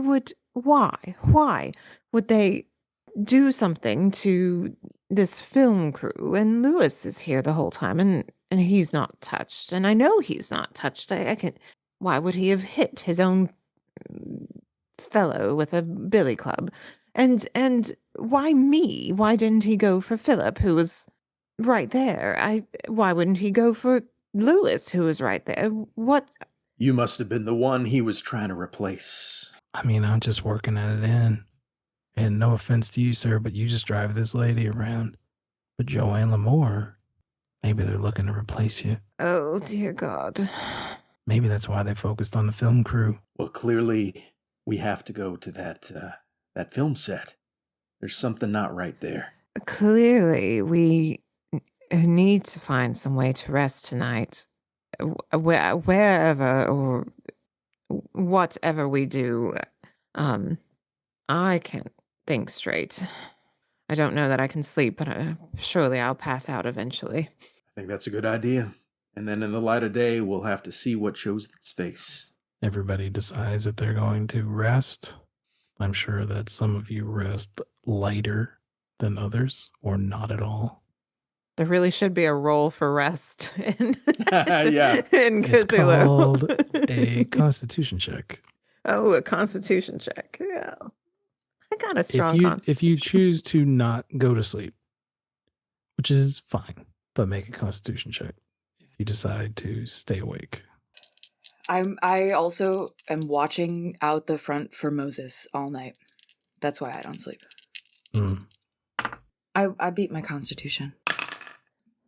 would they do something to this film crew? And Lewis is here the whole time, and he's not touched, and I know he's not touched. Why would he have hit his own fellow with a billy club? And why me? Why didn't he go for Philip, who was right there? Why wouldn't he go for Lewis, who was right there? What? You must have been the one he was trying to replace. I'm just working at it in. And no offense to you, sir, but you just drive this lady around. But Joanne Lamour, maybe they're looking to replace you. Oh, dear God. Maybe that's why they focused on the film crew. Well, clearly, we have to go to that film set. There's something not right there. Clearly, we need to find some way to rest tonight. Wherever or whatever we do, I can't think straight. I don't know that I can sleep, but surely I'll pass out eventually. I think that's a good idea. And then in the light of day, we'll have to see what shows its face. Everybody decides that they're going to rest. I'm sure that some of you rest lighter than others, or not at all. There really should be a roll for rest in Yeah. in It's Cthulhu. called a constitution check. Oh, a constitution check. Yeah. I got a strong constitution. If you choose to not go to sleep, which is fine, but make a constitution check. If you decide to stay awake. I also am watching out the front for Moses all night. That's why I don't sleep. I beat my constitution.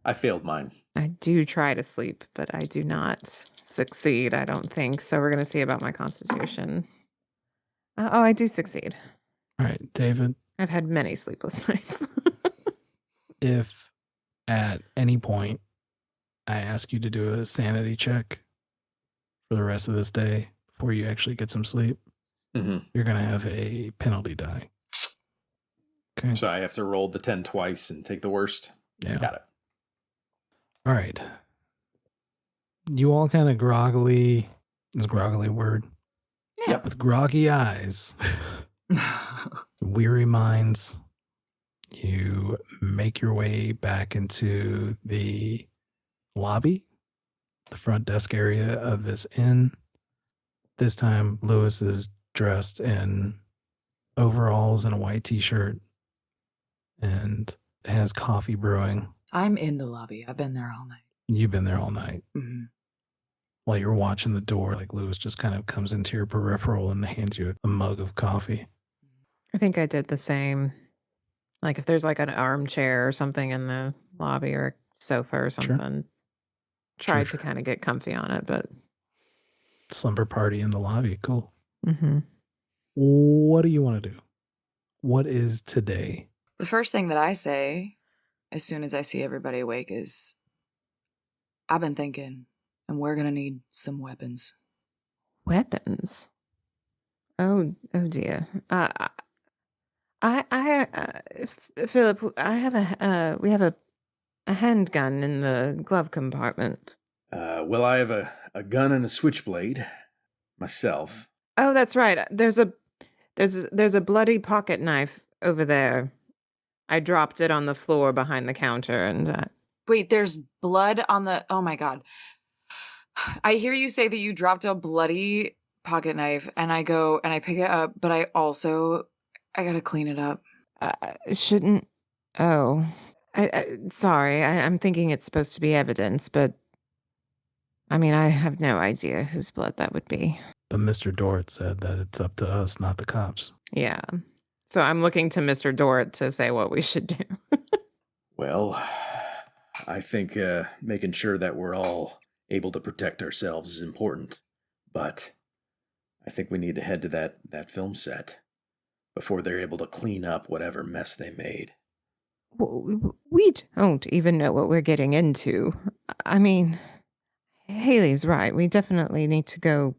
I failed mine. I do try to sleep, but I do not succeed, I don't think. So we're going to see about my constitution. Oh, I do succeed. All right, David. I've had many sleepless nights. If at any point I ask you to do a sanity check for the rest of this day before you actually get some sleep, you're going to have a penalty die. Okay. So I have to roll the 10 twice and take the worst? Yeah. Got it. All right. You all kind of groggily, is groggily a word? Yep. With groggy eyes, weary minds, you make your way back into the lobby, the front desk area of this inn. This time, Lewis is dressed in overalls and a white t-shirt and has coffee brewing. I'm in the lobby. I've been there all night. You've been there all night. Mm-hmm. While you're watching the door, like Lewis just kind of comes into your peripheral and hands you a mug of coffee. I think I did the same. Like if there's like an armchair or something in the lobby or a sofa or Sure. something, tried Sure. to kind of get comfy on it, but Slumber party in the lobby. Cool. mm-hmm. What do you want to do? What is today? The first thing that I say as soon as I see everybody awake is, I've been thinking, and we're going to need some weapons. Weapons. Oh dear. Philip, we have a handgun in the glove compartment. Well, I have a gun and a switchblade myself. Oh, that's right. There's a bloody pocket knife over there. I dropped it on the floor behind the counter, and Wait, there's blood on the... Oh my God. I hear you say that you dropped a bloody pocket knife, and I go and I pick it up, but I gotta clean it up. shouldn't. Oh, sorry. I'm thinking it's supposed to be evidence, but I mean, I have no idea whose blood that would be. But Mr. Dorrit said that it's up to us, not the cops. Yeah. So I'm looking to Mr. Dorrit to say what we should do. Well, I think making sure that we're all able to protect ourselves is important. But I think we need to head to that film set before they're able to clean up whatever mess they made. We don't even know what we're getting into. I mean, Haley's right. We definitely need to go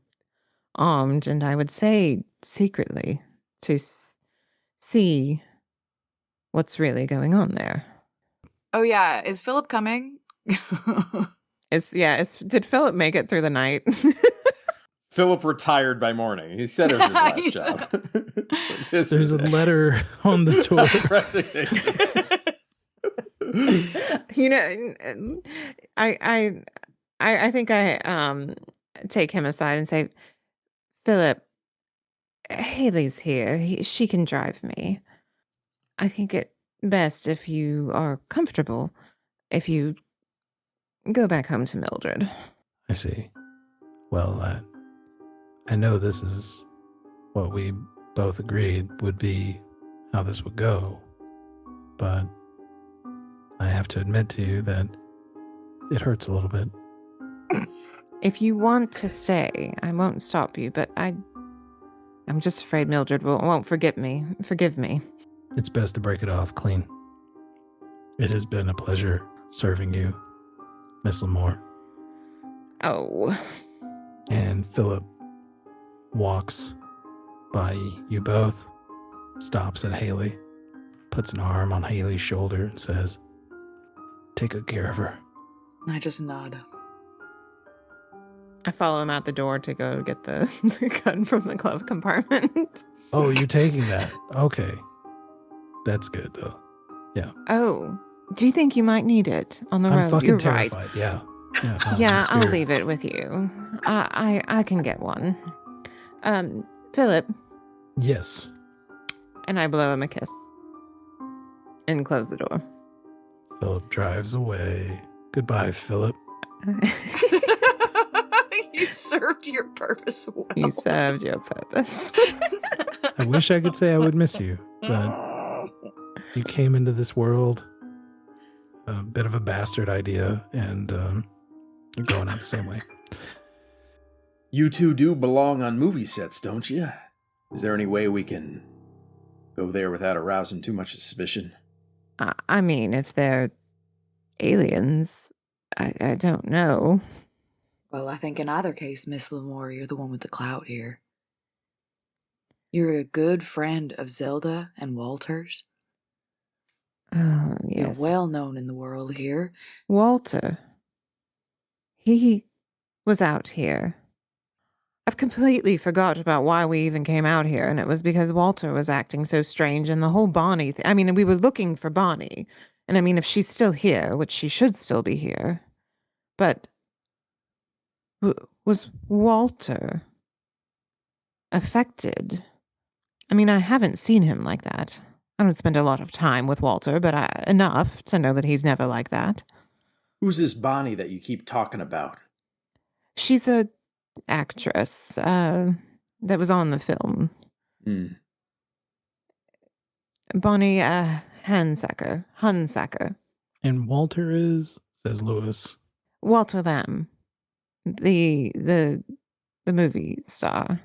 armed, and I would say secretly, to see what's really going on there. Oh yeah, is Philip coming? Did Philip make it through the night? Philip retired by morning. He said it was his last job. There's a letter on the door. You know, I think I take him aside and say, Philip, Haley's here. She can drive me. I think it best if you are comfortable, if you go back home to Mildred. I see. Well, I know this is what we both agreed would be how this would go, but I have to admit to you that it hurts a little bit. If you want to stay, I won't stop you, but I'm just afraid Mildred won't forgive me. It's best to break it off clean. It has been a pleasure serving you, Miss Lamour. Oh. And Philip walks by you both, stops at Haley, puts an arm on Haley's shoulder and says, "Take good care of her." I just nod. I follow him out the door to go get the gun from the glove compartment. Oh, you're taking that. Okay. That's good, though. Yeah. Oh, do you think you might need it on the I'm road? fucking You're terrified. right. Yeah. Yeah, no, Yeah, I'm I'll scared. leave it with you. I can get one. Philip, Yes. and I blow him a kiss and close the door. Philip drives away. Goodbye, Philip. You served your purpose well. You served your purpose. I wish I could say I would miss you, but you came into this world a bit of a bastard idea, and you're going out the same way. You two do belong on movie sets, don't you? Is there any way we can go there without arousing too much suspicion? I mean, if they're aliens, I don't know. Well, I think in either case, Miss Lamour, you're the one with the clout here. You're a good friend of Zelda and Walter's. Oh, yes. You're well known in the world here. Walter. He was out here. I've completely forgot about why we even came out here, and it was because Walter was acting so strange and the whole Bonnie thing. I mean, we were looking for Bonnie. And I mean, if she's still here, which she should still be here, But was Walter affected? I mean, I haven't seen him like that. I don't spend a lot of time with Walter, but enough to know that he's never like that. Who's this Bonnie that you keep talking about? She's a actress that was on the film. Bonnie Hunsacker. And Walter is, says Lewis. Walter Lamb, the movie star.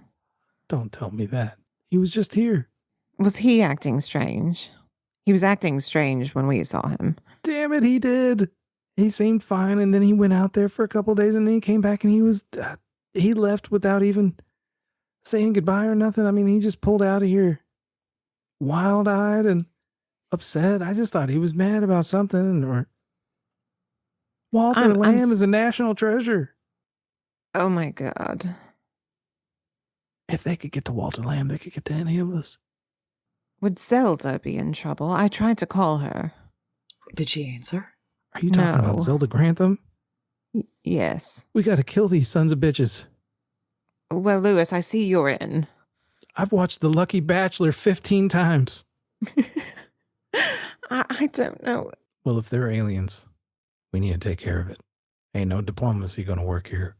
Don't tell me that. He was just here. Was he acting strange? He was acting strange when we saw him. Damn it, he did. He seemed fine, and then he went out there for a couple of days, and then he came back, and he was... he left without even saying goodbye or nothing. I mean, he just pulled out of here wild-eyed and upset. I just thought he was mad about something. Or Walter Lamb is a national treasure. Oh my God. If they could get to Walter Lamb, they could get to any of us. Would Zelda be in trouble? I tried to call her. Did she answer? Are you talking about Zelda Grantham? Yes. We got to kill these sons of bitches. Well, Lewis, I see you're in. I've watched The Lucky Bachelor 15 times. I don't know. Well, if they're aliens, we need to take care of it. Ain't no diplomacy gonna work here.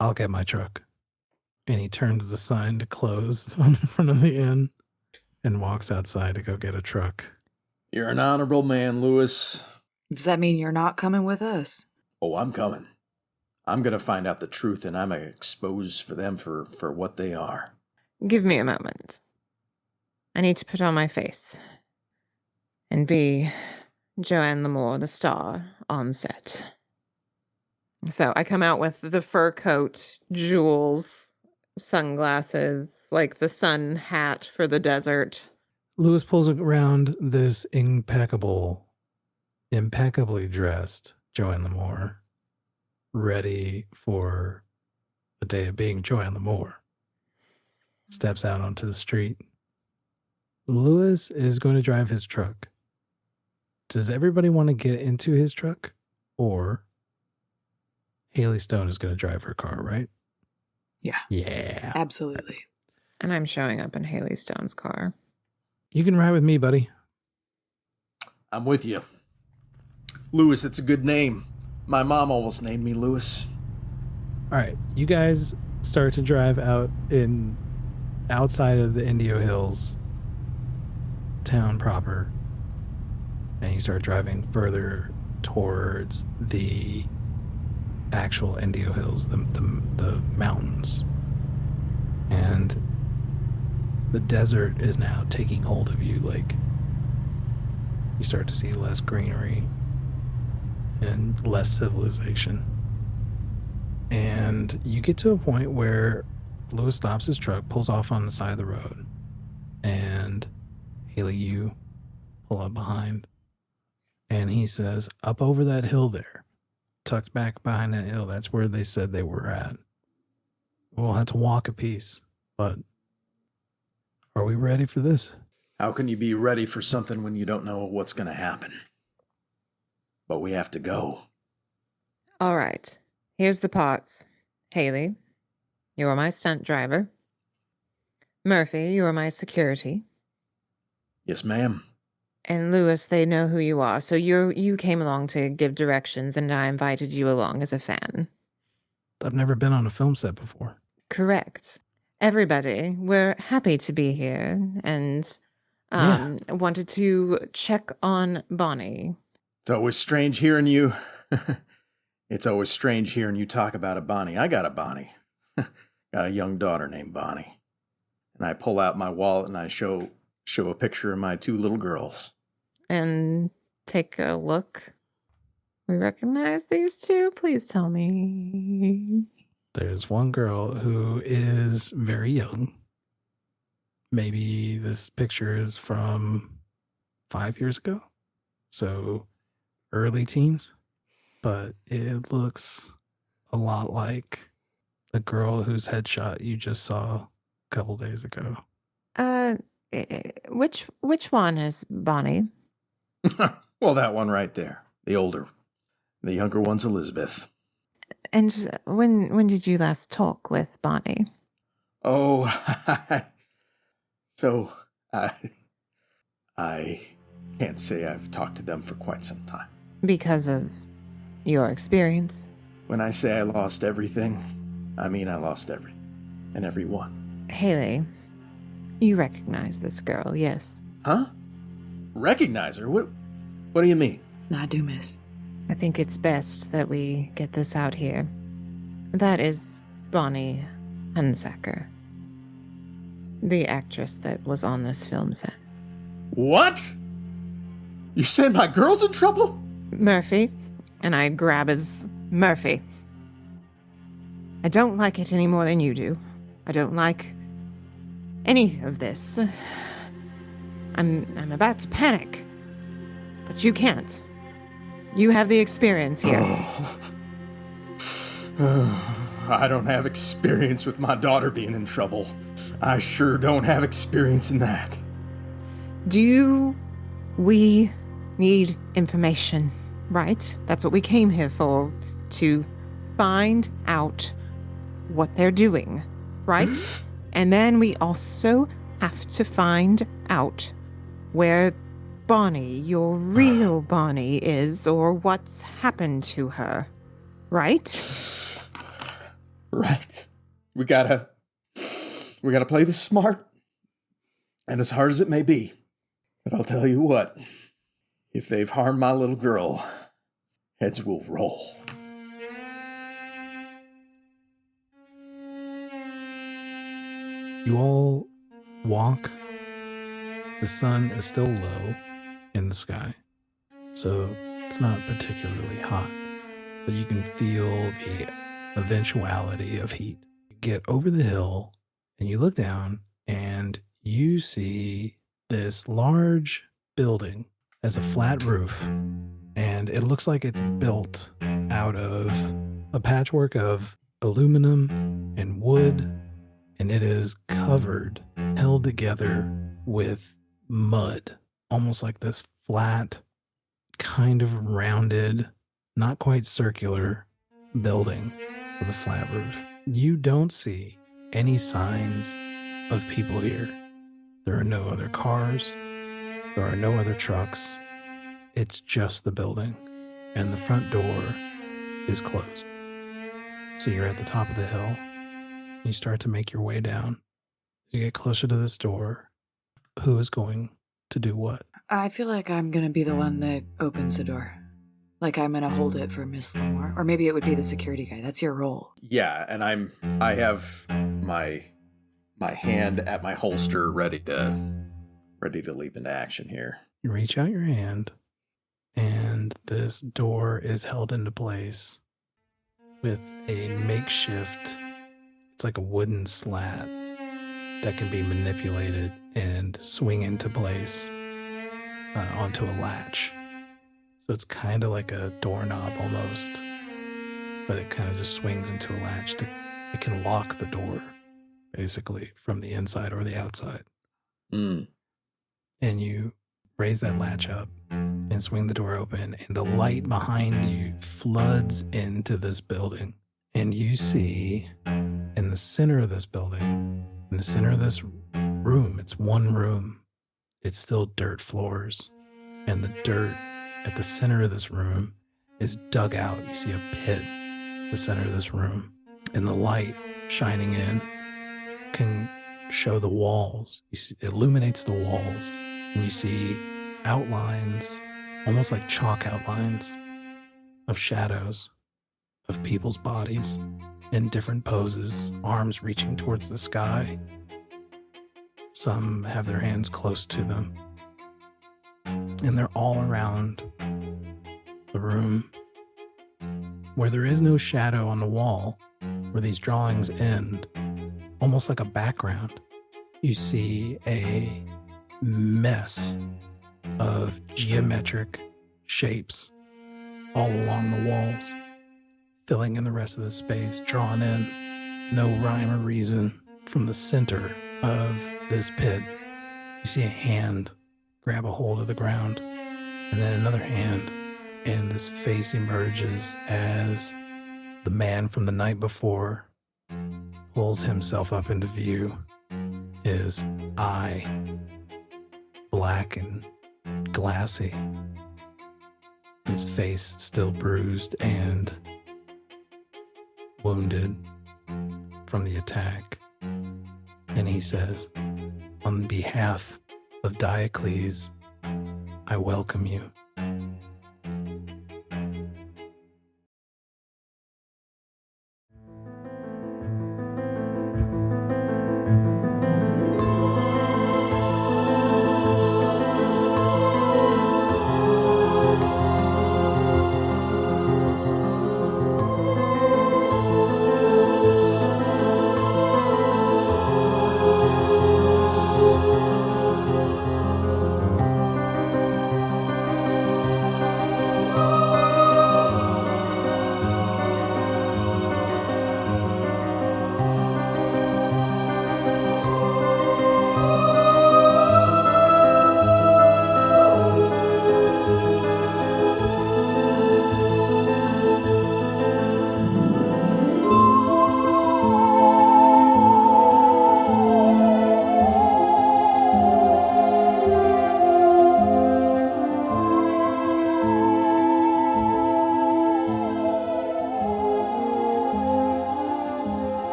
I'll get my truck. And he turns the sign to close on the front of the inn and walks outside to go get a truck. You're an honorable man, Lewis. Does that mean you're not coming with us? Oh, I'm coming. I'm going to find out the truth, and I'm going to expose for them for what they are. Give me a moment. I need to put on my face and be Joanne Lamour, the star, on set. So I come out with the fur coat, jewels, sunglasses, like the sun hat for the desert. Lewis pulls around this impeccably dressed Joanne Lamour, ready for the day of being Joanne Lamour. Steps out onto the street. Lewis is going to drive his truck. Does everybody want to get into his truck? Or Hallie Stone is going to drive her car, right? Yeah. Yeah. Absolutely. And I'm showing up in Hallie Stone's car. You can ride with me, buddy. I'm with you. Lewis, it's a good name. My mom almost named me Lewis. All right. You guys start to drive outside of the Indio Hills town proper. And you start driving further towards the actual Indio Hills, the mountains. And the desert is now taking hold of you. Like, you start to see less greenery and less civilization. And you get to a point where Lewis stops his truck, pulls off on the side of the road, and Hallie, you pull up behind. And he says, up over that hill there, tucked back behind that hill, that's where they said they were at. We'll have to walk a piece, but are we ready for this? How can you be ready for something when you don't know what's going to happen? But we have to go. All right. Here's the parts. Hallie, you're my stunt driver. Murphy, you're my security. Yes, ma'am. And Lewis, they know who you are. So you came along to give directions, and I invited you along as a fan. I've never been on a film set before. Correct. Everybody, we're happy to be here and wanted to check on Bonnie. It's always strange hearing you. It's always strange hearing you talk about a Bonnie. I got a Bonnie. Got a young daughter named Bonnie. And I pull out my wallet and I show a picture of my two little girls. And take a look. We recognize these two? Please tell me. There's one girl who is very young. Maybe this picture is from 5 years ago. So early teens. But it looks a lot like the girl whose headshot you just saw a couple days ago. Which one is Bonnie? Well, that one right there. The older. The younger one's Elizabeth. And when did you last talk with Bonnie? Oh, so I can't say I've talked to them for quite some time. Because of your experience? When I say I lost everything, I mean I lost everything and everyone. Haley, you recognize this girl, yes? Huh? Recognize her? What do you mean? I do, miss. I think it's best that we get this out here. That is Bonnie Hunsaker, the actress that was on this film set. What? You said my girl's in trouble? Murphy, and I grab his Murphy. I don't like it any more than you do. I don't like any of this. I'm about to panic, but you can't. You have the experience here. I don't have experience with my daughter being in trouble. I sure don't have experience in that. We need information, right? That's what we came here for, to find out what they're doing, right? And then we also have to find out where Bonnie, your real Bonnie, is, or what's happened to her, right? Right. We gotta play this smart and as hard as it may be. But I'll tell you what, if they've harmed my little girl, heads will roll. You all walk. The sun is still low in the sky, so it's not particularly hot, but you can feel the eventuality of heat. You get over the hill and you look down and you see this large building has a flat roof, and it looks like it's built out of a patchwork of aluminum and wood, and it is covered, held together with mud, almost like this flat, kind of rounded, not quite circular building with a flat roof. You don't see any signs of people here. There are no other cars. There are no other trucks. It's just the building, and the front door is closed. So you're at the top of the hill. You start to make your way down. As you get closer to this door, who is going to do what? I feel like I'm gonna be the one that opens the door. Like I'm gonna hold it for Miss Lamour. Or maybe it would be the security guy. That's your role. Yeah, and I have my hand at my holster ready to leap into action here. You reach out your hand, and this door is held into place with a makeshift, it's like a wooden slat that can be manipulated and swing into place onto a latch. So it's kind of like a doorknob almost, but it kind of just swings into a latch. It can lock the door, basically, from the inside or the outside. Mm. And you raise that latch up and swing the door open, and the light behind you floods into this building. And you see in the center of this building, in the center of this room, it's one room, it's still dirt floors. And the dirt at the center of this room is dug out. You see a pit in the center of this room. And the light shining in can show the walls. You see, it illuminates the walls. And you see outlines, almost like chalk outlines of shadows of people's bodies in different poses, arms reaching towards the sky. Some have their hands close to them. And they're all around the room where there is no shadow on the wall, where these drawings end, almost like a background. You see a mess of geometric shapes all along the walls, filling in the rest of the space, drawn in, no rhyme or reason. From the center of this pit, you see a hand grab a hold of the ground, and then another hand And this face emerges as the man from the night before pulls himself up into view, his eye black and glassy, his face still bruised and wounded from the attack. And he says, "On behalf of Diocles, I welcome you."